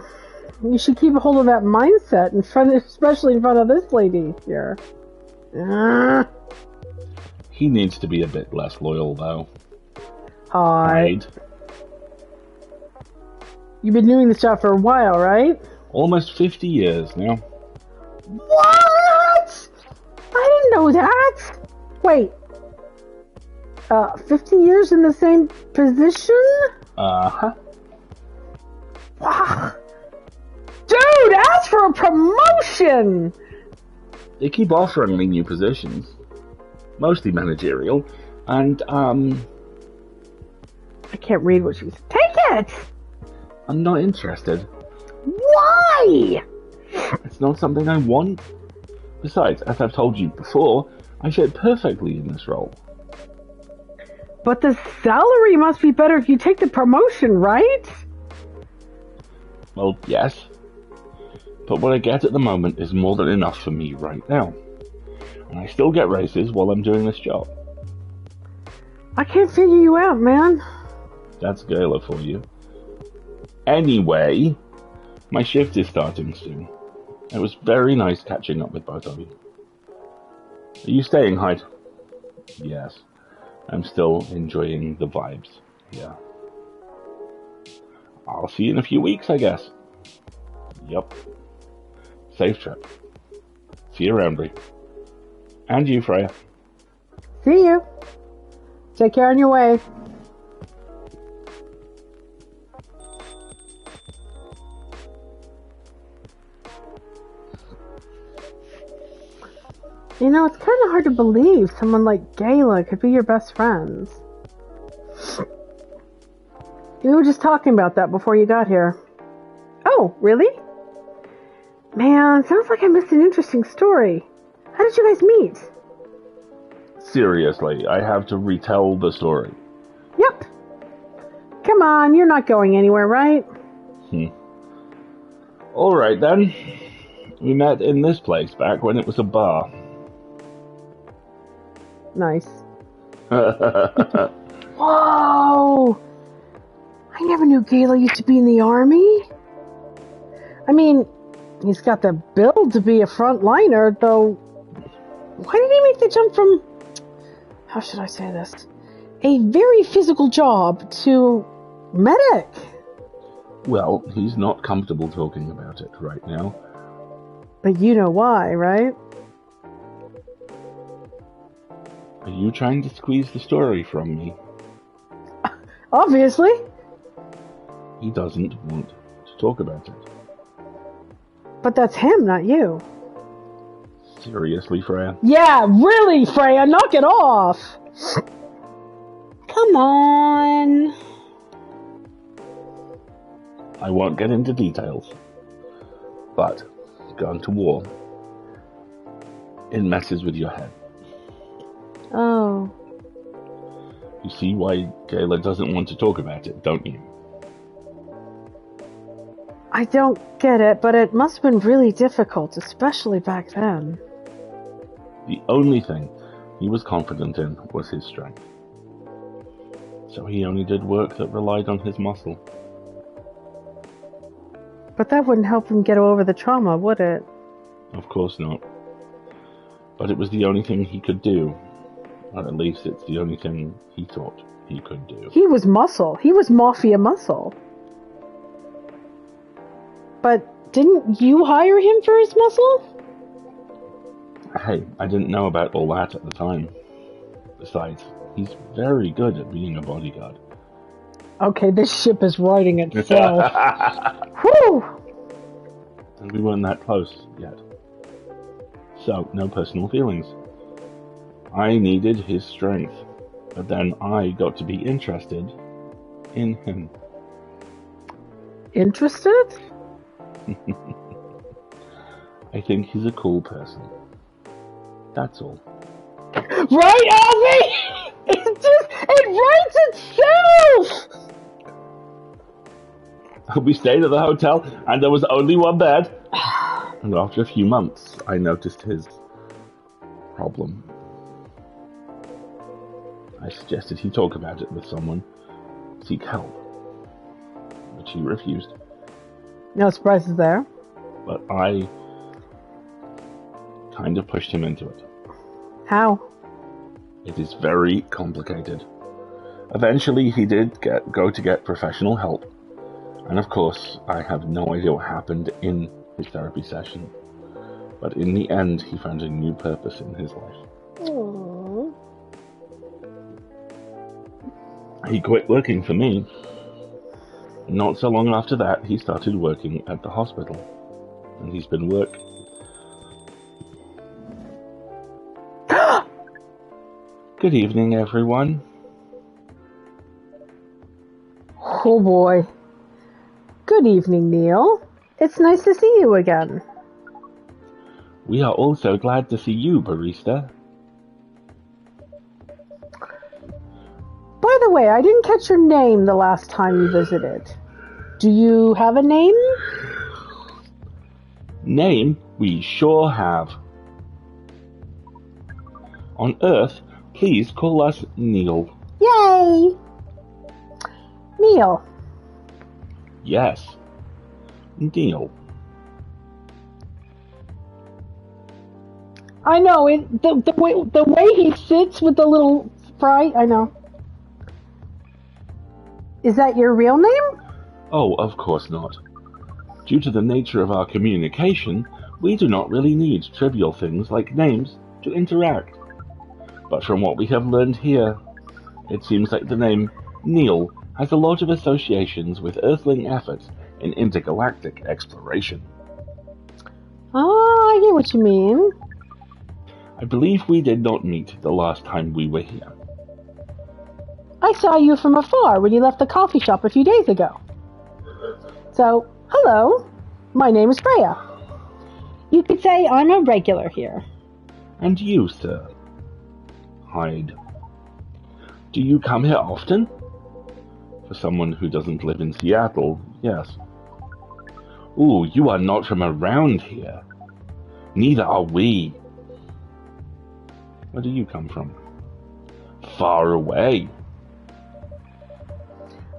You should keep a hold of that mindset, especially in front of this lady here. He needs to be a bit less loyal, though. Hide. You've been doing this job for a while, right? Almost 50 years now. What? I didn't know that. Wait. 50 years in the same position? Uh-huh. Wow. Dude, ask for a promotion! They keep offering me new positions. Mostly managerial. And, I can't read what she's... Take it! I'm not interested. Why? It's not something I want. Besides, as I've told you before, I fit perfectly in this role. But the salary must be better if you take the promotion, right? Well, yes. But what I get at the moment is more than enough for me right now. And I still get raises while I'm doing this job. I can't figure you out, man. That's Gayla for you. Anyway, my shift is starting soon. It was very nice catching up with both of you. Are you staying, Hyde? Yes. I'm still enjoying the vibes. Yeah. I'll see you in a few weeks, I guess. Yup. Safe trip. See you around, Bree. And you, Freya. See you. Take care on your way. You know, it's kind of hard to believe someone like Gayla could be your best friends. We were just talking about that before you got here. Oh, really? Man, sounds like I missed an interesting story. How did you guys meet? Seriously, I have to retell the story. Yep. Come on, you're not going anywhere, right? Alright then. We met in this place back when it was a bar. Nice. Whoa! I never knew Gayla used to be in the army. I mean, he's got the build to be a frontliner, though. Why did he make the jump from, how should I say this, a very physical job to medic? Well, he's not comfortable talking about it right now. But you know why, right? Are you trying to squeeze the story from me? Obviously. He doesn't want to talk about it. But that's him, not you. Seriously, Freya? Yeah, really, Freya, knock it off! Come on. I won't get into details. But, going to war, it messes with your head. Oh. You see why Gayla doesn't want to talk about it, don't you? I don't get it, but it must have been really difficult, especially back then. The only thing he was confident in was his strength. So he only did work that relied on his muscle. But that wouldn't help him get over the trauma, would it? Of course not. But it was the only thing he could do. Or at least it's the only thing he thought he could do. He was muscle. He was mafia muscle. But didn't you hire him for his muscle? Hey, I didn't know about all that at the time. Besides, he's very good at being a bodyguard. Okay, this ship is righting itself. Whew! And we weren't that close yet. So, no personal feelings. I needed his strength, but then I got to be interested in him. Interested? I think he's a cool person. That's all. Right, Ozzy? It writes itself! We stayed at the hotel, and there was only one bed. And after a few months, I noticed his problem. I suggested he talk about it with someone, seek help, but he refused. No surprises there. But I kind of pushed him into it. How? It is very complicated. Eventually, he did go to get professional help. And of course, I have no idea what happened in his therapy session. But in the end, he found a new purpose in his life. Aww. He quit working for me. Not so long after that, he started working at the hospital. And he's been Good evening, everyone. Oh boy. Good evening, Neil. It's nice to see you again. We are also glad to see you, barista. By the way, I didn't catch your name the last time you visited. Do you have a name? Name? We sure have. On Earth, please call us Neil. Yay! Neil. Yes. Neil. I know, the way he sits with the little sprite, I know. Is that your real name? Oh, of course not. Due to the nature of our communication, we do not really need trivial things like names to interact. But from what we have learned here, it seems like the name Neil has a lot of associations with Earthling efforts in intergalactic exploration. Oh, I get what you mean. I believe we did not meet the last time we were here. I saw you from afar when you left the coffee shop a few days ago. So, hello. My name is Freya. You could say I'm a regular here. And you, sir? Hyde. Do you come here often? For someone who doesn't live in Seattle, yes. Ooh, you are not from around here. Neither are we. Where do you come from? Far away.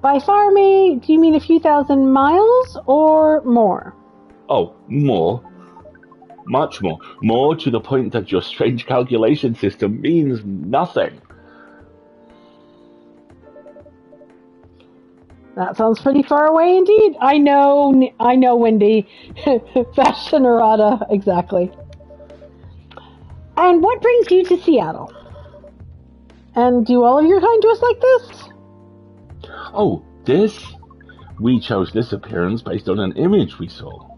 By far, do you mean a few thousand miles or more? Oh, more. Much more. More to the point that your strange calculation system means nothing. That sounds pretty far away indeed. I know, Wendy. Fashion errata, exactly. And what brings you to Seattle? And do all of your kind dress like this? Oh, this? We chose this appearance based on an image we saw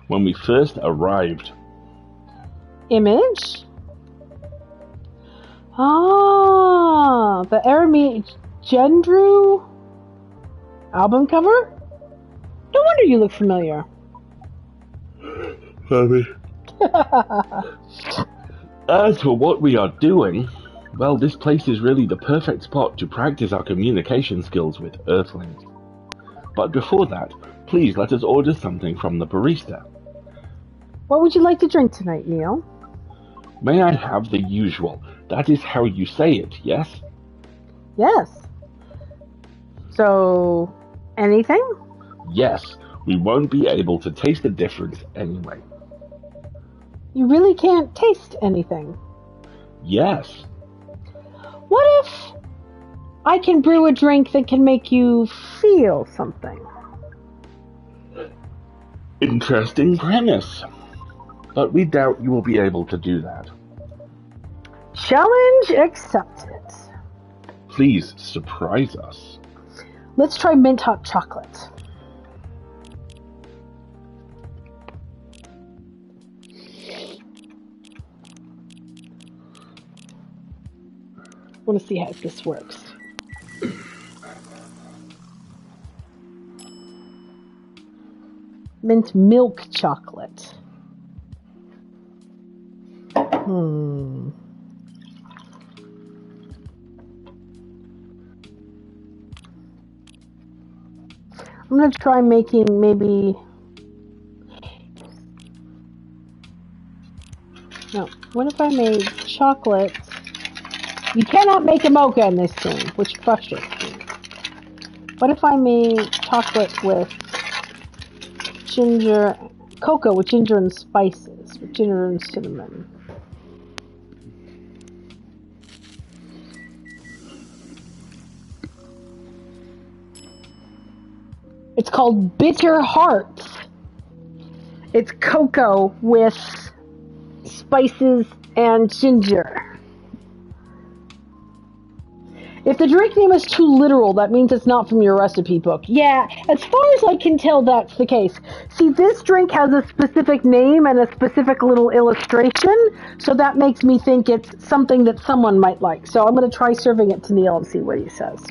when we first arrived. Image? Ah, the Eremi Gendru album cover? No wonder you look familiar. Sorry. As for what we are doing, well, this place is really the perfect spot to practice our communication skills with Earthlings. But before that, Please let us order something from the barista. What would you like to drink tonight, Neil? May I have the usual? That is how you say it, yes? Yes. So, anything? Yes, we won't be able to taste the difference anyway. You really can't taste anything? Yes. What if I can brew a drink that can make you feel something? Interesting premise. But we doubt you will be able to do that. Challenge accepted. Please surprise us. Let's try mint hot chocolate. I want to see how this works. Mint milk chocolate. I'm going to try making maybe... No, what if I made chocolate? You cannot make a mocha in this game, which frustrates me. What if I made chocolate with cocoa with ginger and spices, with ginger and cinnamon? It's called Bitter Hearts. It's cocoa with spices and ginger. If the drink name is too literal, that means it's not from your recipe book. Yeah, as far as I can tell, that's the case. See, this drink has a specific name and a specific little illustration, so that makes me think it's something that someone might like. So I'm going to try serving it to Neil and see what he says.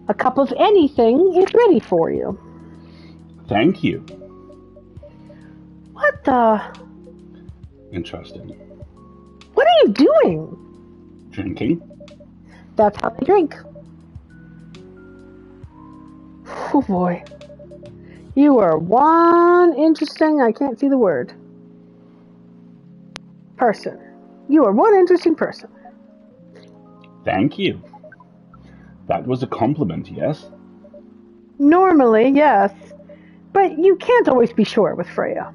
A cup of anything is ready for you. Thank you. What the? Interesting. What are you doing? Drinking. That's how they drink. Oh boy. You are one interesting, I can't see the word. Person. You are one interesting person. Thank you. That was a compliment, yes? Normally, yes. But you can't always be sure with Freya.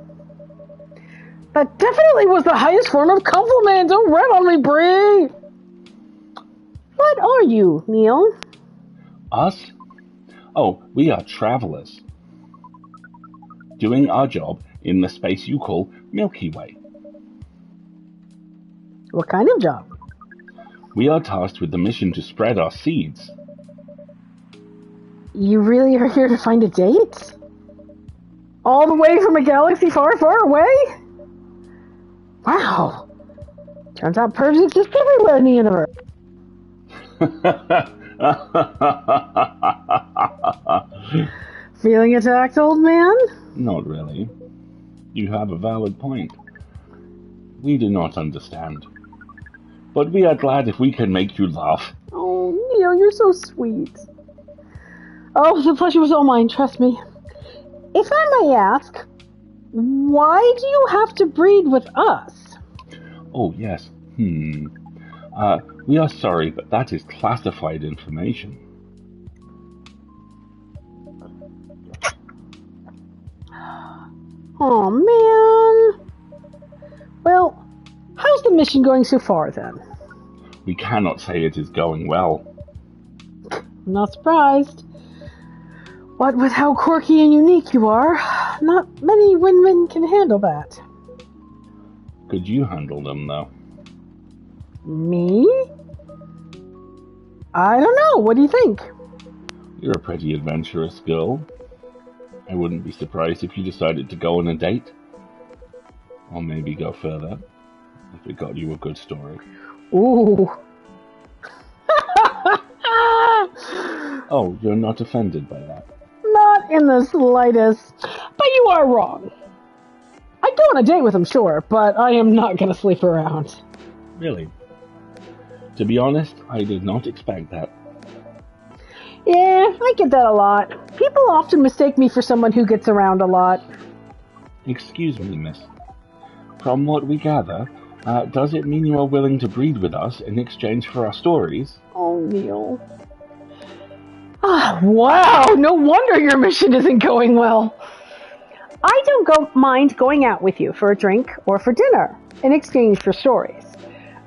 That definitely was the highest form of compliment! Don't run on me, Bree! What are you, Neil? Us? Oh, we are travelers. Doing our job in the space you call Milky Way. What kind of job? We are tasked with the mission to spread our seeds. You really are here to find a date? All the way from a galaxy far, far away? Wow. Turns out pervs exist everywhere in the universe. Feeling attacked, old man? Not really. You have a valid point. We do not understand. But we are glad if we can make you laugh. Oh, Neil, you're so sweet. Oh, the pleasure was all mine, trust me. If I may ask, why do you have to breed with us? Oh, yes. We are sorry, but that is classified information. Oh, man. Well, how's the mission going so far, then? We cannot say it is going well. I'm not surprised. What with how quirky and unique you are, not many women can handle that. Could you handle them, though? Me? I don't know. What do you think? You're a pretty adventurous girl. I wouldn't be surprised if you decided to go on a date. Or maybe go further, if it got you a good story. Ooh. Oh, you're not offended by that? Not in the slightest. But you are wrong. I'd go on a date with him, sure, but I am not going to sleep around. Really? To be honest, I did not expect that. Yeah, I get that a lot. People often mistake me for someone who gets around a lot. Excuse me, miss. From what we gather, does it mean you are willing to breed with us in exchange for our stories? Oh, Neil. Ah, wow, no wonder your mission isn't going well. I don't mind going out with you for a drink or for dinner in exchange for stories.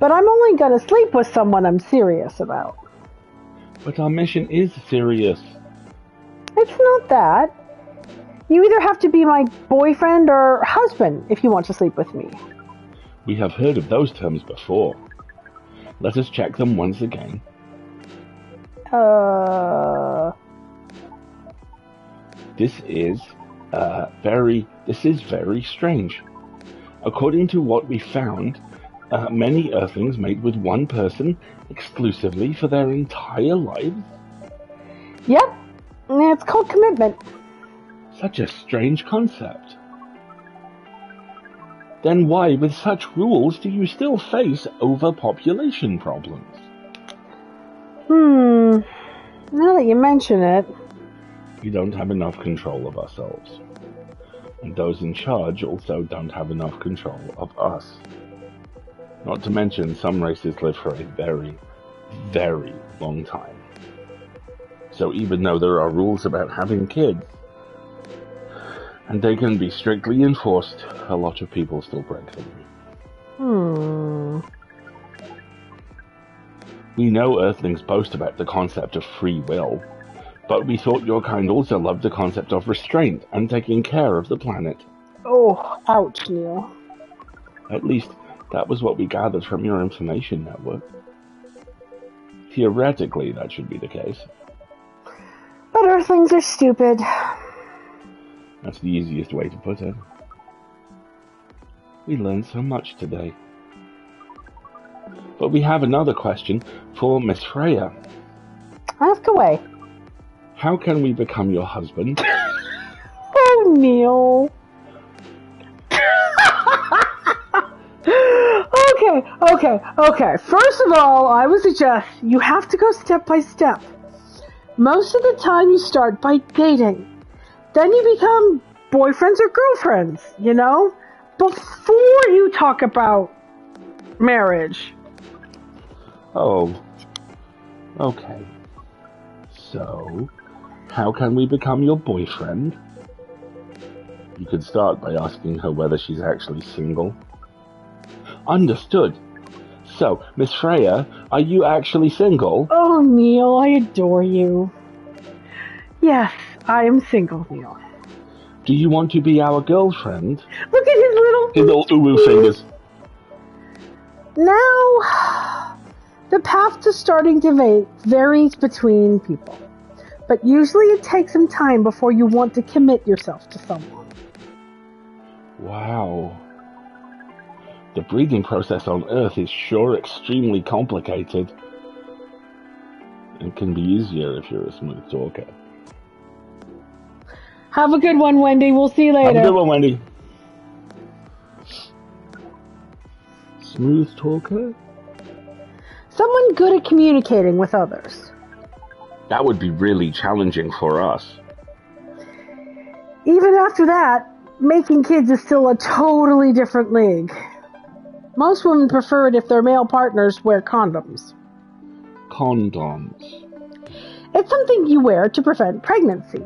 But I'm only going to sleep with someone I'm serious about. But our mission is serious. It's not that. You either have to be my boyfriend or husband if you want to sleep with me. We have heard of those terms before. Let us check them once again. This is very strange. According to what we found, many Earthlings mate with one person exclusively for their entire lives. Yep, it's called commitment. Such a strange concept. Then why, with such rules, do you still face overpopulation problems? Now that you mention it. We don't have enough control of ourselves. And those in charge also don't have enough control of us. Not to mention, some races live for a very, very long time. So even though there are rules about having kids, and they can be strictly enforced, a lot of people still break them. We know Earthlings boast about the concept of free will, but we thought your kind also loved the concept of restraint and taking care of the planet. Oh, ouch, Neil. At least, that was what we gathered from your information network. Theoretically, that should be the case. But Earthlings are stupid. That's the easiest way to put it. We learned so much today. But we have another question for Miss Freya. Ask away. How can we become your husband? Oh, Neil. Okay. First of all, I would suggest you have to go step by step. Most of the time you start by dating. Then you become boyfriends or girlfriends, you know? Before you talk about marriage. Oh. Okay. So, how can we become your boyfriend? You could start by asking her whether she's actually single. Understood. So, Miss Freya, are you actually single? Oh, Neil, I adore you. Yes, I am single, Neil. Do you want to be our girlfriend? Look at his little uwu fingers. Now, the path to starting to varies between people. But usually it takes some time before you want to commit yourself to someone. Wow. The breeding process on Earth is sure extremely complicated. It can be easier if you're a smooth talker. Have a good one, Wendy. We'll see you later. Have a good one, Wendy. Smooth talker? Someone good at communicating with others. That would be really challenging for us. Even after that, making kids is still a totally different league. Most women prefer it if their male partners wear condoms. Condoms. It's something you wear to prevent pregnancy.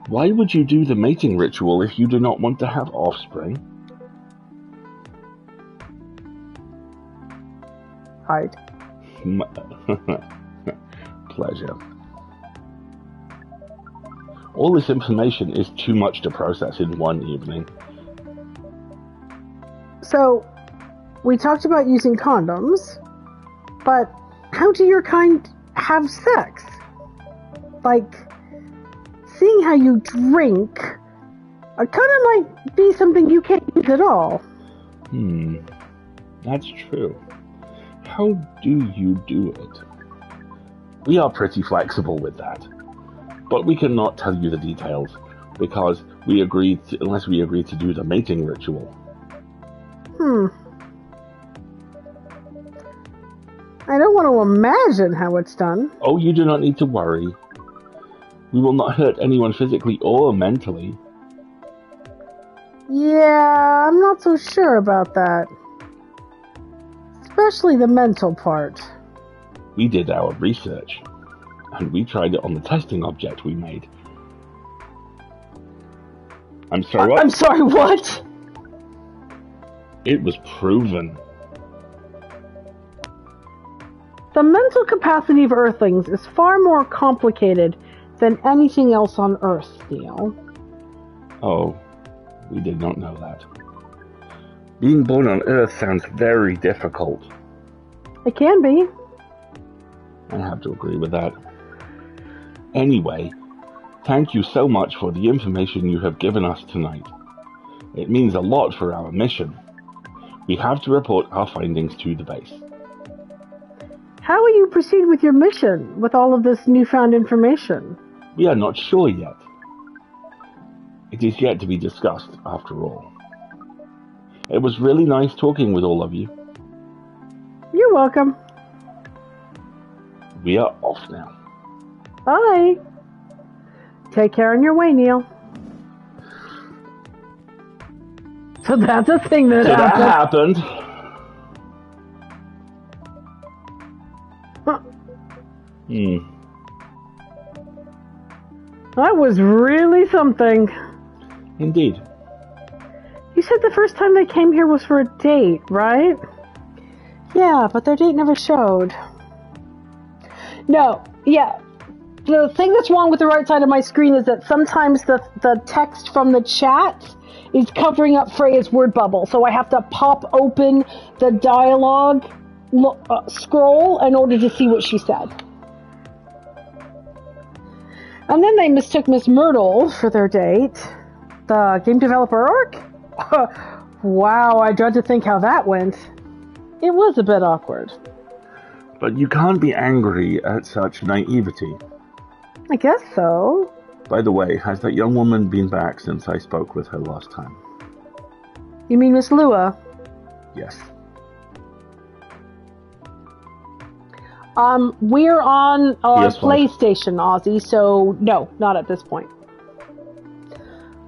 Why would you do the mating ritual if you do not want to have offspring? Hide. Pleasure. All this information is too much to process in one evening. So, we talked about using condoms, but how do your kind have sex? Like, seeing how you drink kind of might be something you can't use at all. That's true. How do you do it? We are pretty flexible with that, but we cannot tell you the details because unless we agree to do the mating ritual. I don't want to imagine how it's done. Oh, you do not need to worry. We will not hurt anyone physically or mentally. Yeah, I'm not so sure about that. Especially the mental part. We did our research, and we tried it on the testing object we made. I'm sorry, what? I'm sorry, what? It was proven. The mental capacity of Earthlings is far more complicated than anything else on Earth, Neil. Oh, we did not know that. Being born on Earth sounds very difficult. It can be. I have to agree with that. Anyway, thank you so much for the information you have given us tonight. It means a lot for our mission. We have to report our findings to the base. How will you proceed with your mission with all of this newfound information? We are not sure yet. It is yet to be discussed, after all. It was really nice talking with all of you. You're welcome. We are off now. Bye. Take care on your way, Neil. So that's a thing that happened. Huh. That was really something. Indeed. You said the first time they came here was for a date, right? Yeah, but their date never showed. No, yeah. The thing that's wrong with the right side of my screen is that sometimes the text from the chat is covering up Freya's word bubble, so I have to pop open the dialogue scroll in order to see what she said. And then they mistook Miss Myrtle for their date. The game developer orc? Wow, I dread to think how that went. It was a bit awkward. But you can't be angry at such naivety. I guess so. By the way, has that young woman been back since I spoke with her last time? You mean Miss Lua? Yes. We're on our PS5. PlayStation, Ozzy, so no, not at this point.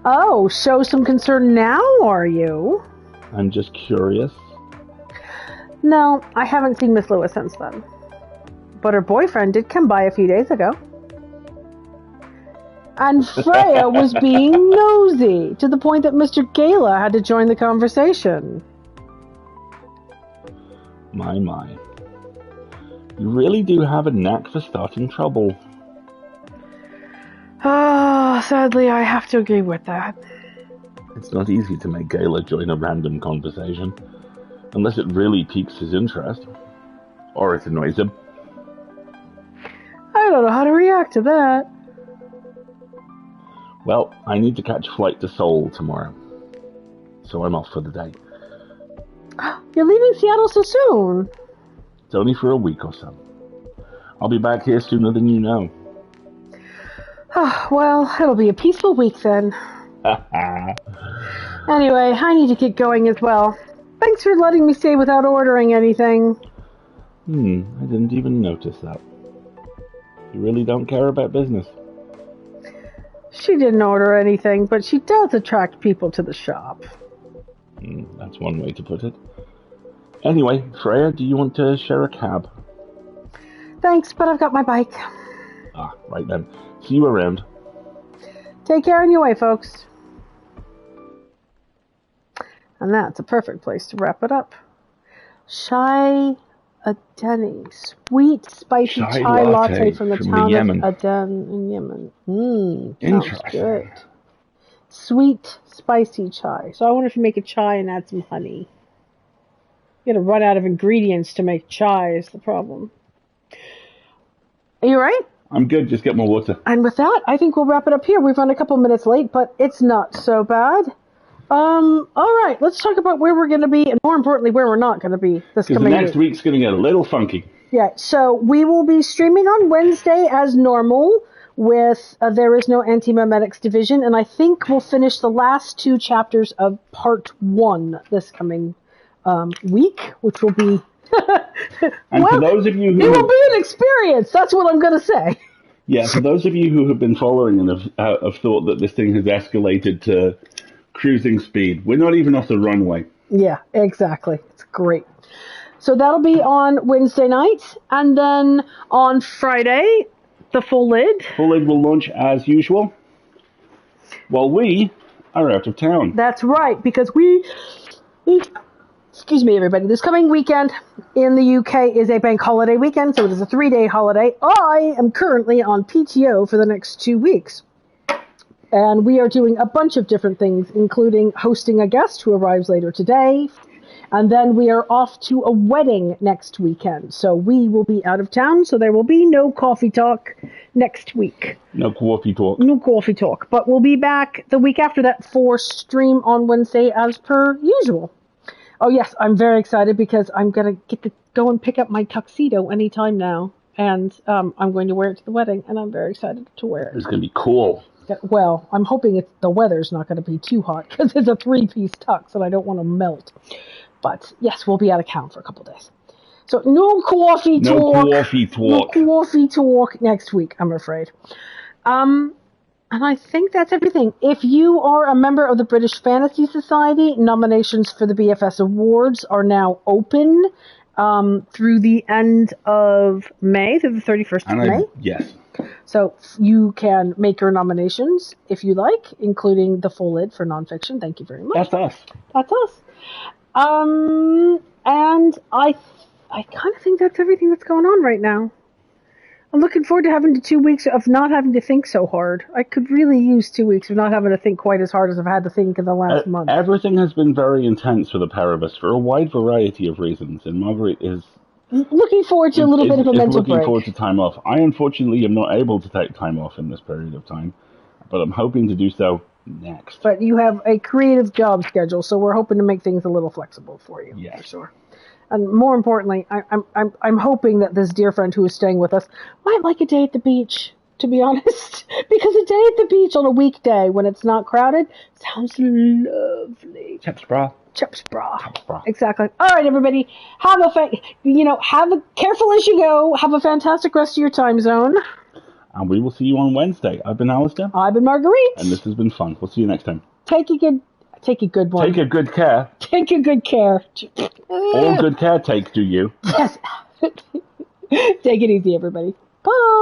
Oh, show some concern now, are you? I'm just curious. No, I haven't seen Miss Lua since then. But her boyfriend did come by a few days ago. And Freya was being nosy, to the point that Mr. Gala had to join the conversation. My. You really do have a knack for starting trouble. Ah, sadly, I have to agree with that. It's not easy to make Gala join a random conversation, unless it really piques his interest. Or it annoys him. I don't know how to react to that. Well, I need to catch a flight to Seoul tomorrow, so I'm off for the day. You're leaving Seattle so soon? It's only for a week or so. I'll be back here sooner than you know. Well, it'll be a peaceful week then. Anyway, I need to get going as well. Thanks for letting me stay without ordering anything. I didn't even notice that. You really don't care about business. She didn't order anything, but she does attract people to the shop. That's one way to put it. Anyway, Freya, do you want to share a cab? Thanks, but I've got my bike. Right then. See you around. Take care on your way, folks. And that's a perfect place to wrap it up. Chai Adeni. Sweet, spicy chai latte from the town of Aden in Yemen. Sounds good. Sweet, spicy chai. So I wonder if you make a chai and add some honey. You're going to run out of ingredients to make chai is the problem. Are you right? I'm good. Just get my water. And with that, I think we'll wrap it up here. We've run a couple minutes late, but it's not so bad. All right. Let's talk about where we're going to be, and more importantly, where we're not going to be this coming week. Because the next week's going to get a little funky. Yeah. So we will be streaming on Wednesday as normal with There Is No Anti-Memetics Division, and I think we'll finish the last 2 chapters of Part 1 this coming week, which will be And well, for those of you who... It will be an experience, that's what I'm going to say. Yeah, for those of you who have been following and have thought that this thing has escalated to cruising speed, we're not even off the runway. Yeah, exactly. It's great. So that'll be on Wednesday night, and then on Friday, the Full Lid. Full Lid will launch as usual, while we are out of town. That's right, because excuse me, everybody, this coming weekend in the UK is a bank holiday weekend, so it is a 3-day holiday. I am currently on PTO for the next 2 weeks. And we are doing a bunch of different things, including hosting a guest who arrives later today. And then we are off to a wedding next weekend. So we will be out of town, so there will be no coffee talk next week. No coffee talk. No coffee talk. But we'll be back the week after that for stream on Wednesday as per usual. Oh, yes, I'm very excited because I'm going to get to go and pick up my tuxedo anytime now. And I'm going to wear it to the wedding, and I'm very excited to wear it. It's going to be cool. Well, I'm hoping the weather's not going to be too hot because it's a 3-piece tux and I don't want to melt. But yes, we'll be out of town for a couple of days. So no coffee talk. No coffee talk. No coffee talk next week, I'm afraid. And I think that's everything. If you are a member of the British Fantasy Society, nominations for the BFS Awards are now open through the end of May, through the 31st of May. Yes. So you can make your nominations if you like, including the Full Lid for nonfiction. Thank you very much. That's us. That's us. And I kind of think that's everything that's going on right now. I'm looking forward to having the 2 weeks of not having to think so hard. I could really use 2 weeks of not having to think quite as hard as I've had to think in the last month. Everything has been very intense for the pair of us for a wide variety of reasons, and Margaret is looking forward to a little bit of a mental break. Looking forward to time off. I unfortunately am not able to take time off in this period of time, but I'm hoping to do so next. But you have a creative job schedule, so we're hoping to make things a little flexible for you. Yes. For sure. And more importantly, I'm hoping that this dear friend who is staying with us might like a day at the beach, to be honest. Because a day at the beach on a weekday when it's not crowded sounds lovely. Chepsbra. Exactly. All right, everybody. Careful as you go. Have a fantastic rest of your time zone. And we will see you on Wednesday. I've been Alistair. I've been Marguerite. And this has been fun. We'll see you next time. Take a good one. Take a good care. Take a good care. All good care take, do you? Yes. Take it easy, everybody. Bye.